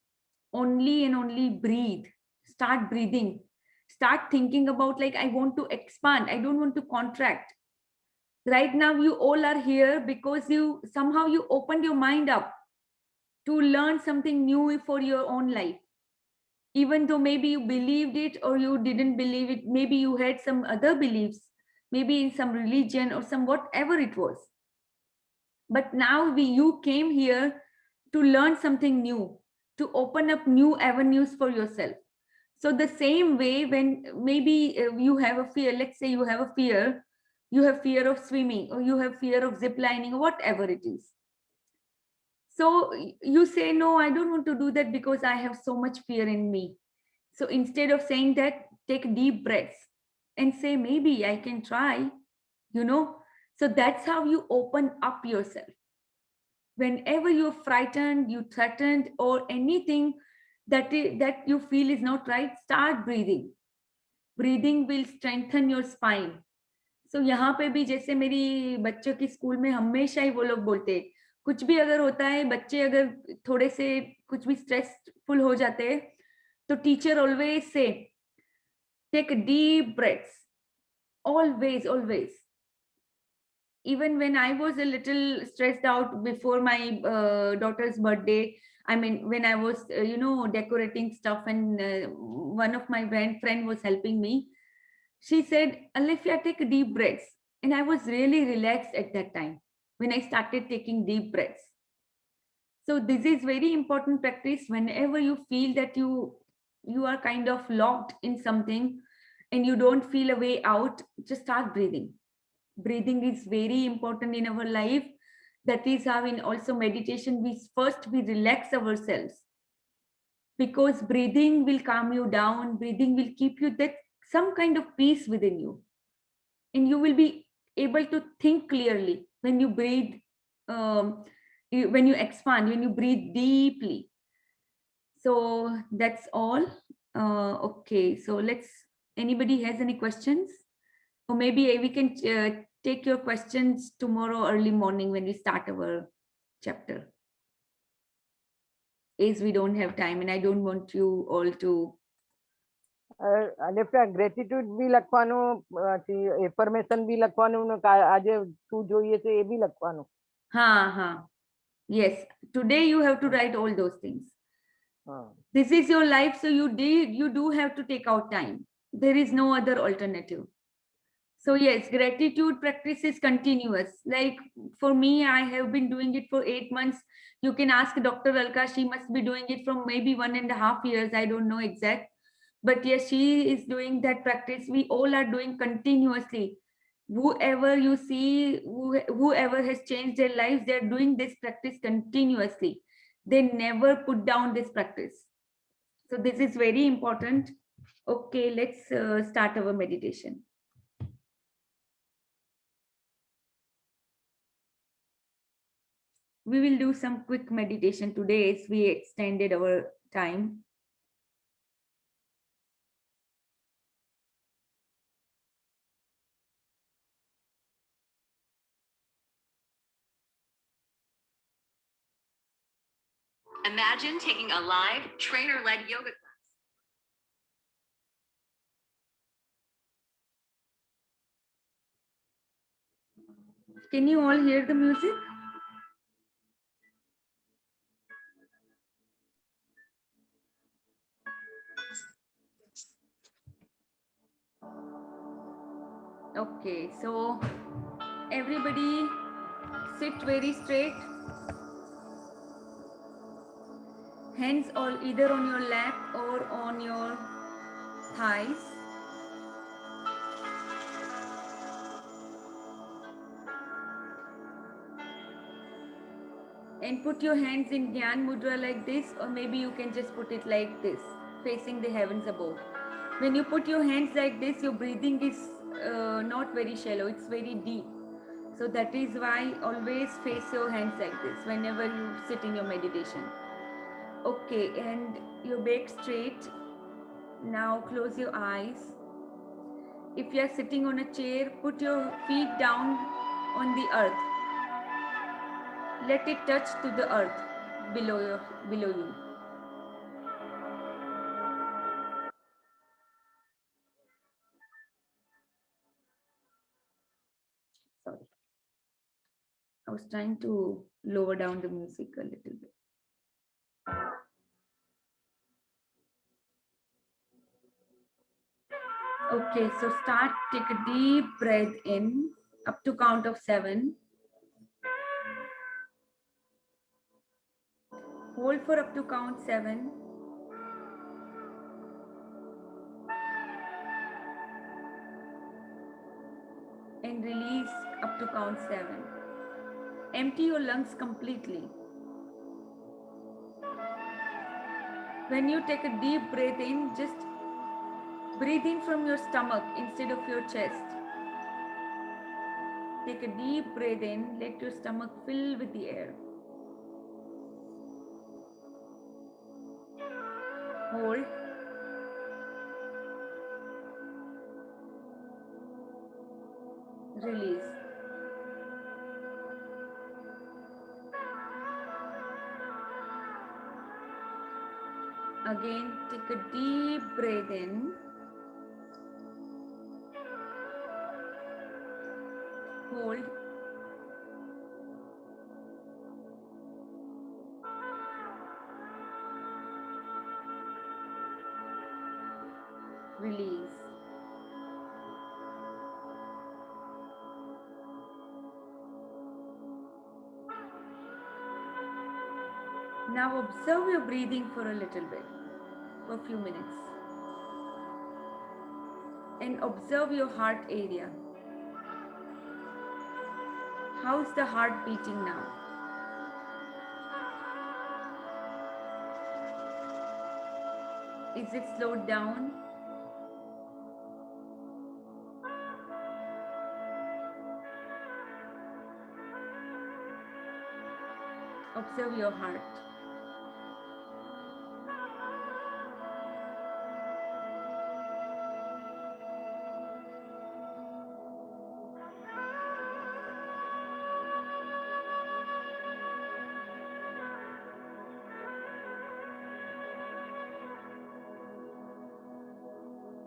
Only and only breath. Start breathing. Start thinking about like, I want to expand, I don't want to contract. Right now you all are here because you somehow you opened your mind up to learn something new for your own life. Even though maybe you believed it or you didn't believe it, maybe you had some other beliefs, maybe in some religion or some whatever it was. But now you came here to learn something new, to open up new avenues for yourself. So the same way, when maybe you have a fear, let's say you have a fear, you have fear of swimming or you have fear of zip lining or whatever it is. So you say, no, I don't want to do that because I have so much fear in me. So instead of saying that, take deep breaths and say, maybe I can try, you know. So that's how you open up yourself. Whenever you're frightened, you threatened, or anything that you feel is not right, start breathing. Breathing will strengthen your spine. So यहाँ पे भी जैसे मेरी बच्चों की school में हमेशा ही वो लोग बोलते हैं, कुछ भी अगर होता है, बच्चे अगर थोड़े से कुछ भी स्ट्रेसफुल हो जाते हैं, तो टीचर ऑलवेज से take deep breaths. Always. Even when I was a little stressed out before my daughter's birthday, I mean, when I was, decorating stuff, and one of my friend was helping me, she said, Alifia, take deep breaths. And I was really relaxed at that time when I started taking deep breaths. So this is very important practice. Whenever you feel that you are kind of locked in something and you don't feel a way out, just start breathing. Breathing is very important in our life. That is how in also meditation, we relax ourselves, because breathing will calm you down. Breathing will keep you that some kind of peace within you, and you will be able to think clearly when you breathe, when you expand, when you breathe deeply. So that's all. Okay, so anybody has any questions? Or maybe we can take your questions tomorrow early morning when we start our chapter. As we don't have time and I don't want you all to. Alifia, gratitude bhi લખવાનું, affirmation bhi લખવાનું, ને આજે શું જોઈએ છે એ બી લખવાનું. Yes, today you have to write all those things. This is your life, so you do have to take out time. There is no other alternative. So yes, gratitude practice is continuous. Like for me, I have been doing it for 8 months. You can ask Dr. Alka, she must be doing it from maybe 1.5 years. I don't know exact. But yes, she is doing that practice. We all are doing continuously. Whoever you see, whoever has changed their lives, they're doing this practice continuously. They never put down this practice. So this is very important. Okay, let's start our meditation. We will do some quick meditation today as we extended our time. Imagine taking a live trainer-led yoga class. Can you all hear the music? Okay, so everybody sit very straight. Hands all either on your lap or on your thighs. And put your hands in Gyan Mudra like this, or maybe you can just put it like this, facing the heavens above. When you put your hands like this, your breathing is not very shallow, it's very deep. So that is why always face your hands like this whenever you sit in your meditation. Okay, and your back straight. Now close your eyes. If you are sitting on a chair, put your feet down on the earth. Let it touch to the earth below you. Sorry. I was trying to lower down the music a little bit. Okay, so start, take a deep breath in up to count of 7. Hold for up to count 7. And release up to count 7. Empty your lungs completely. When you take a deep breath in, just breathe in from your stomach instead of your chest. Take a deep breath in, let your stomach fill with the air. Hold. Release. Again, take a deep breath in. Hold. Release. Now observe your breathing for a little bit, for a few minutes. And observe your heart area. How's the heart beating now? Is it slowed down? Observe your heart.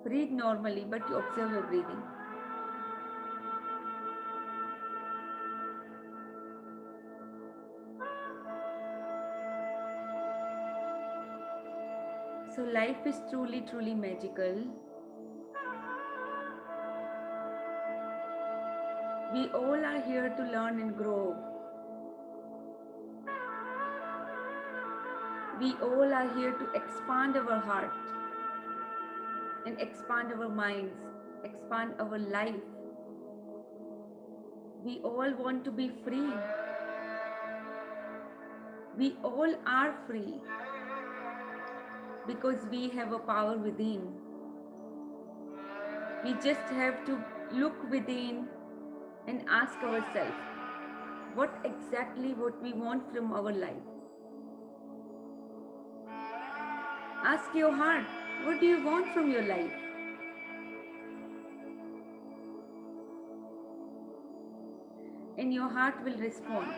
Breathe normally, but you observe your breathing. So life is truly, truly magical. We all are here to learn and grow. We all are here to expand our heart and expand our minds, expand our life. We all want to be free. We all are free because we have a power within. We just have to look within and ask ourselves what exactly we want from our life. Ask your heart, what do you want from your life? And your heart will respond.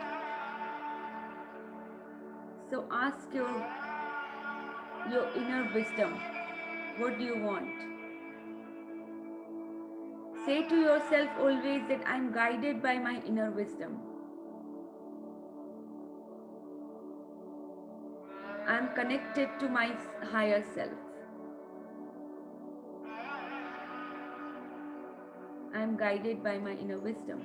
So ask your inner wisdom, what do you want? Say to yourself always that I am guided by my inner wisdom. I am connected to my higher self. I am guided by my inner wisdom.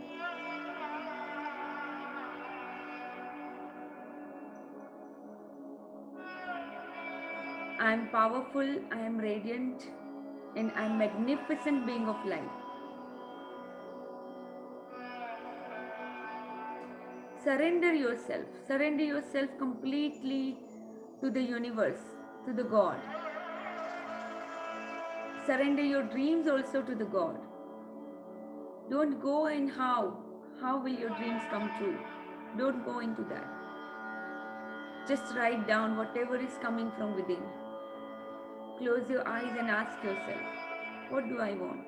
I am powerful, I am radiant, and I'm magnificent being of light. Surrender yourself completely to the universe, to the God. Surrender your dreams also to the God. Don't go in how will your dreams come true. Don't go into that. Just write down whatever is coming from within. Close your eyes and ask yourself, what do I want?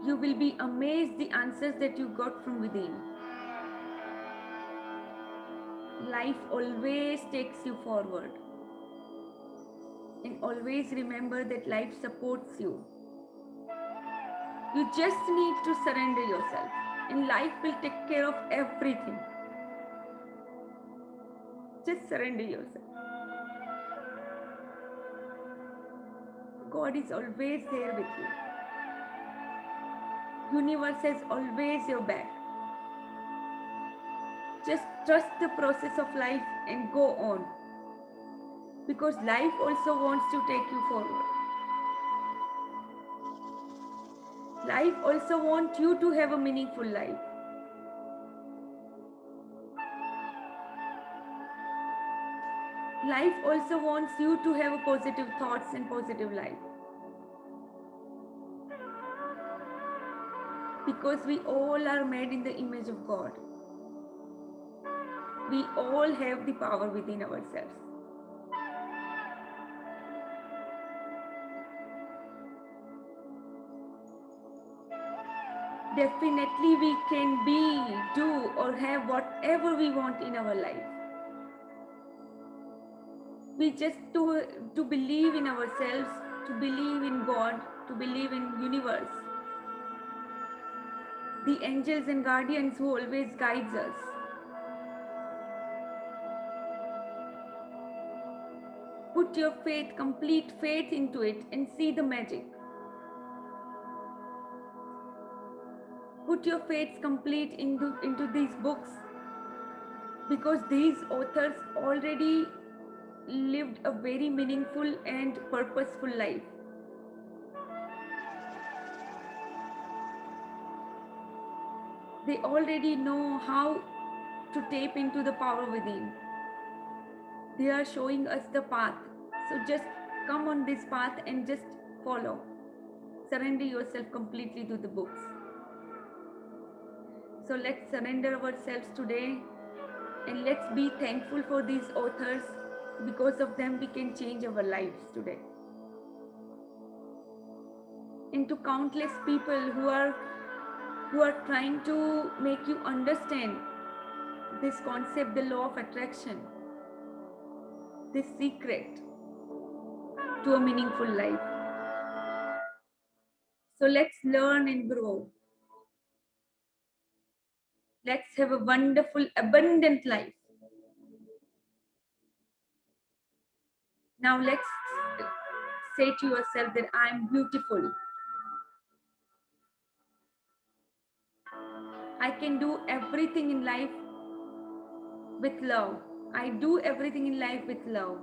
You will be amazed the answers that you got from within. Life always takes you forward. And always remember that life supports you. You just need to surrender yourself, and life will take care of everything. Just surrender yourself. God is always there with you. Universe has always your back. Just trust the process of life and go on. Because life also wants to take you forward. Life also wants you to have a meaningful life. Life also wants you to have a positive thoughts and positive life. Because we all are made in the image of God. We all have the power within ourselves. Definitely we can be, do or have whatever we want in our life. We just to believe in ourselves, to believe in God, to believe in universe. The angels and guardians who always guides us. Put your faith, complete faith into it and see the magic. Put your faith complete into these books, because these authors already lived a very meaningful and purposeful life. They already know how to tap into the power within. They are showing us the path. So just come on this path and just follow. Surrender yourself completely to the books. So let's surrender ourselves today and let's be thankful for these authors. Because of them, we can change our lives today. And to countless people who are trying to make you understand this concept, the law of attraction, this secret to a meaningful life. So let's learn and grow. Let's have a wonderful, abundant life. Now let's say to yourself that I'm beautiful. I can do everything in life with love. I do everything in life with love.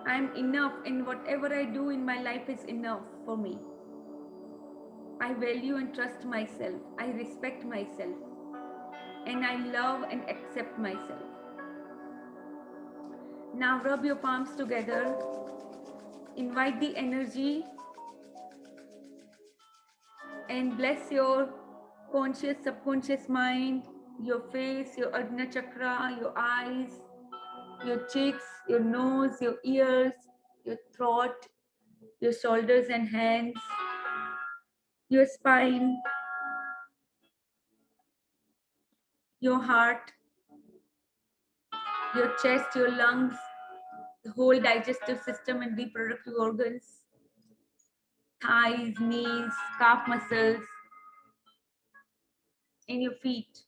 I'm enough, and whatever I do in my life is enough for me. I value and trust myself. I respect myself. And I love and accept myself. Now rub your palms together. Invite the energy and bless your conscious, subconscious mind, your face, your Ajna chakra, your eyes, your cheeks, your nose, your ears, your throat, your shoulders and hands, your spine, your heart, your chest, your lungs, the whole digestive system and reproductive organs, thighs, knees, calf muscles, and your feet.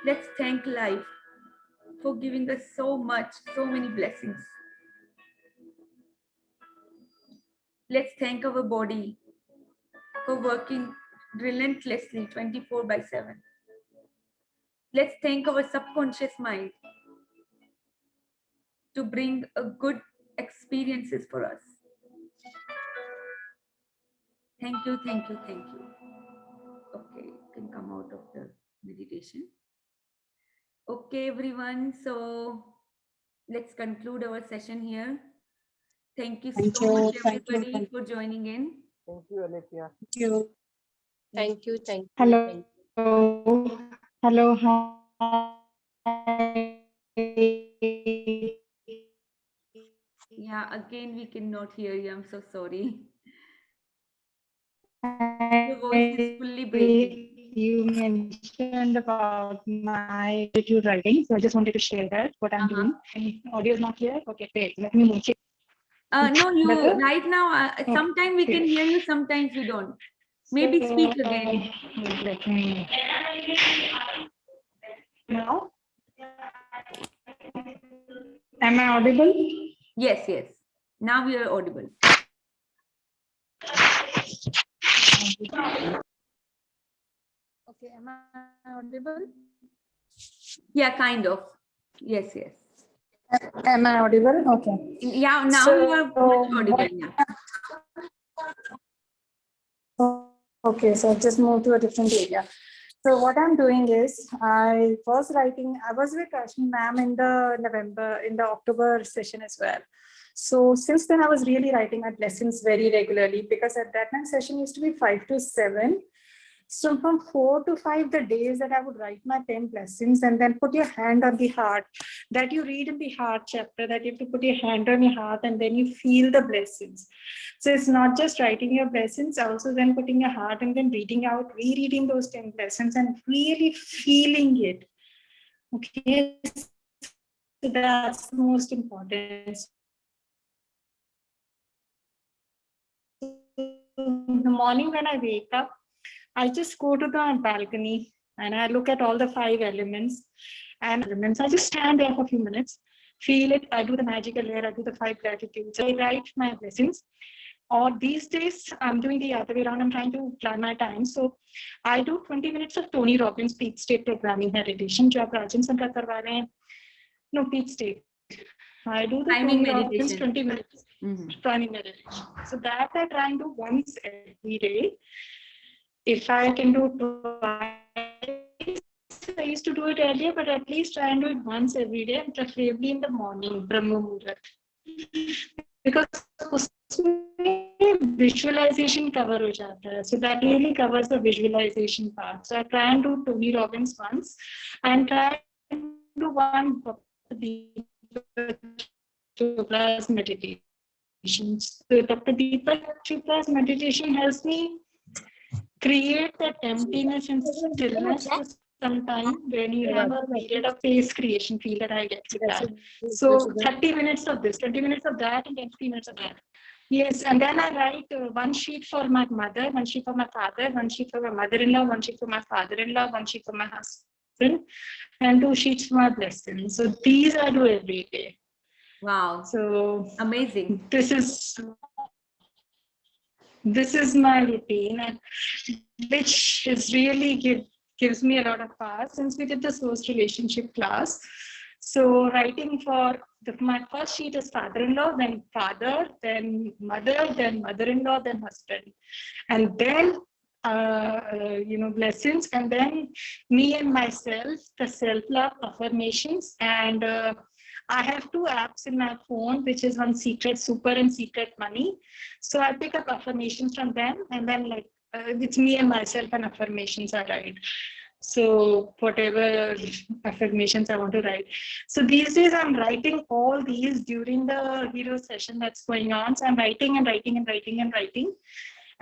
Let's thank life for giving us so much, so many blessings. Let's thank our body for working relentlessly 24/7. let's thank our subconscious mind to bring a good experiences for us. Thank you, thank you, thank you. Okay, you can come out of the meditation. Okay, everyone. So let's conclude our session here. Thank you so much, everybody, for joining in. Thank you, Alethea. Thank you. Thank you. Thank you. Hello. Thank you. Hello. Yeah, again, we cannot hear you. I'm so sorry. Hi. Your voice is fully breaking. You mentioned about my attitude writing, so I just wanted to share that what I'm doing. Audio is not clear. Okay, wait. Let me move it. No, you Better? right now. Sometimes we can Okay. hear you, sometimes we don't. Maybe speak again. Let me. Now, am I audible? Yes, yes. Now we are audible. Okay, am I audible? Yeah, kind of. Yes, yes. Am I audible? Okay. Yeah, now So, you are much audible. Yeah. Okay, so I just moved to a different area. So what I'm doing is I was with Rashmi ma'am in the October session as well. So since then I was really writing my lessons very regularly, because at that time session used to be 5 to 7. So from 4 to 5, the days that I would write my 10 lessons, and then put your hand on the heart, that you read in the heart chapter, that you have to put your hand on your heart and then you feel the blessings. So it's not just writing your blessings, also then putting your heart and then rereading those 10 lessons and really feeling it. Okay, so that's the most important. In the morning when I wake up, I just go to the balcony and I look at all the 5 elements. I just stand there for a few minutes, feel it. I do the magical air, I do the 5 gratitudes. I write my blessings. Or these days, I'm doing the other way around. I'm trying to plan my time. So I do 20 minutes of Tony Robbins peak state programming meditation. जो आप राजन संका करवा रहे हैं. No, peak state. I do the Timing Tony Robbins meditation. 20 minutes. Timing meditation. So that I try and do once every day. If I can do twice, I used to do it earlier, but at least try and do it once every day, and preferably in the morning, Brahma Muhurat. Because visualization cover ho jata hai. So that really covers the visualization part. So I try and do Tony Robbins once, and try and do one Chopra's meditation. So Dr. Deepak Chopra's meditation helps me create that emptiness and stillness for some time when you have a period of space creation feel that I get with that. So 30 minutes of this, 20 minutes of that, and then 50 minutes of that. Yes, and then I write one sheet for my mother, one sheet for my father, one sheet for my mother-in-law, one sheet for my father-in-law, one sheet for my husband, and 2 sheets for my blessings. So these I do every day. Wow. So amazing. This is my routine, and which is really gives me a lot of power since we did the source relationship class. So writing for my first sheet is father-in-law, then father, then mother, then mother-in-law, then husband, and then blessings, and then me and myself, the self-love affirmations, and I have 2 apps in my phone, which is one Secret Super and Secret Money. So I pick up affirmations from them, and then it's me and myself and affirmations I write. So whatever affirmations I want to write. So these days I'm writing all these during the hero session that's going on. So I'm writing and writing and writing and writing.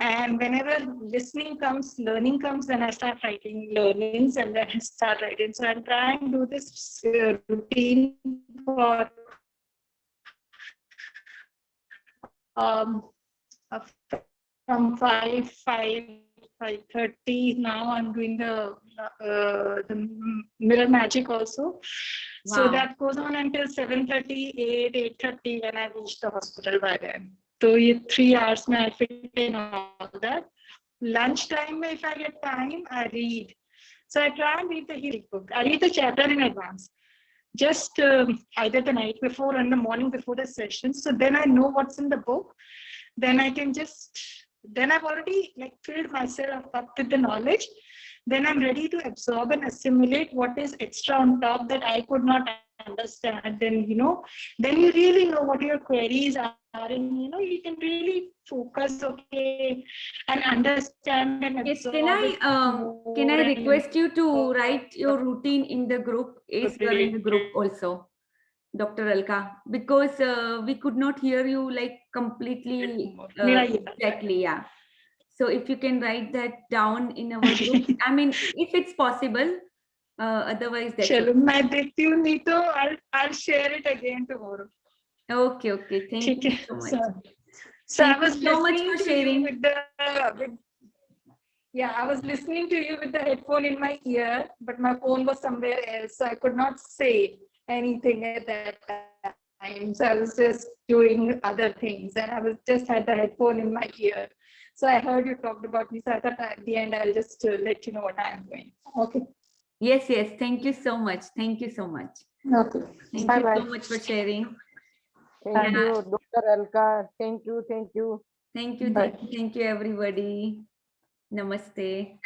And whenever listening comes, learning comes, then I start writing learnings and then I start writing. So I'm trying to do this routine for from 5:30. Now I'm doing the mirror magic also. Wow. So that goes on until 7:30, 8:30 when I reach the hospital by then. So 3 hours I fit in all that. Lunchtime, if I get time, I read. So I try and read the healing book. I read the chapter in advance, just either the night before or in the morning before the session. So then I know what's in the book. Then I can then I've already like filled myself up with the knowledge. Then I'm ready to absorb and assimilate what is extra on top that I could not understand. Then, then you really know what your queries are, and, you can really focus, okay, and understand and Yes, absorb can I it request you to more write your routine in the group? Is you are in the group also, Dr. Alka? Because we could not hear you like completely exactly. Yeah. So if you can write that down in our group, I mean, if it's possible. Otherwise, that's Chalo, okay. मैं देखती हूँ, नहीं तो I'll share it again tomorrow. Okay. Thank you so much. So I Thank was you so much listening for to you sharing. I was listening to you with the headphone in my ear, but my phone was somewhere else, so I could not say anything at that time. So I was just doing other things, and I was just had the headphone in my ear. So I heard you talked about me, so I thought at the end I'll just let you know what I am doing. Okay. Yes. Thank you so much. Thank you so much. Okay. Thank Bye you bye. so much for sharing. Thank Yeah. you, Dr. Alka. Thank you. Thank you, everybody. Namaste.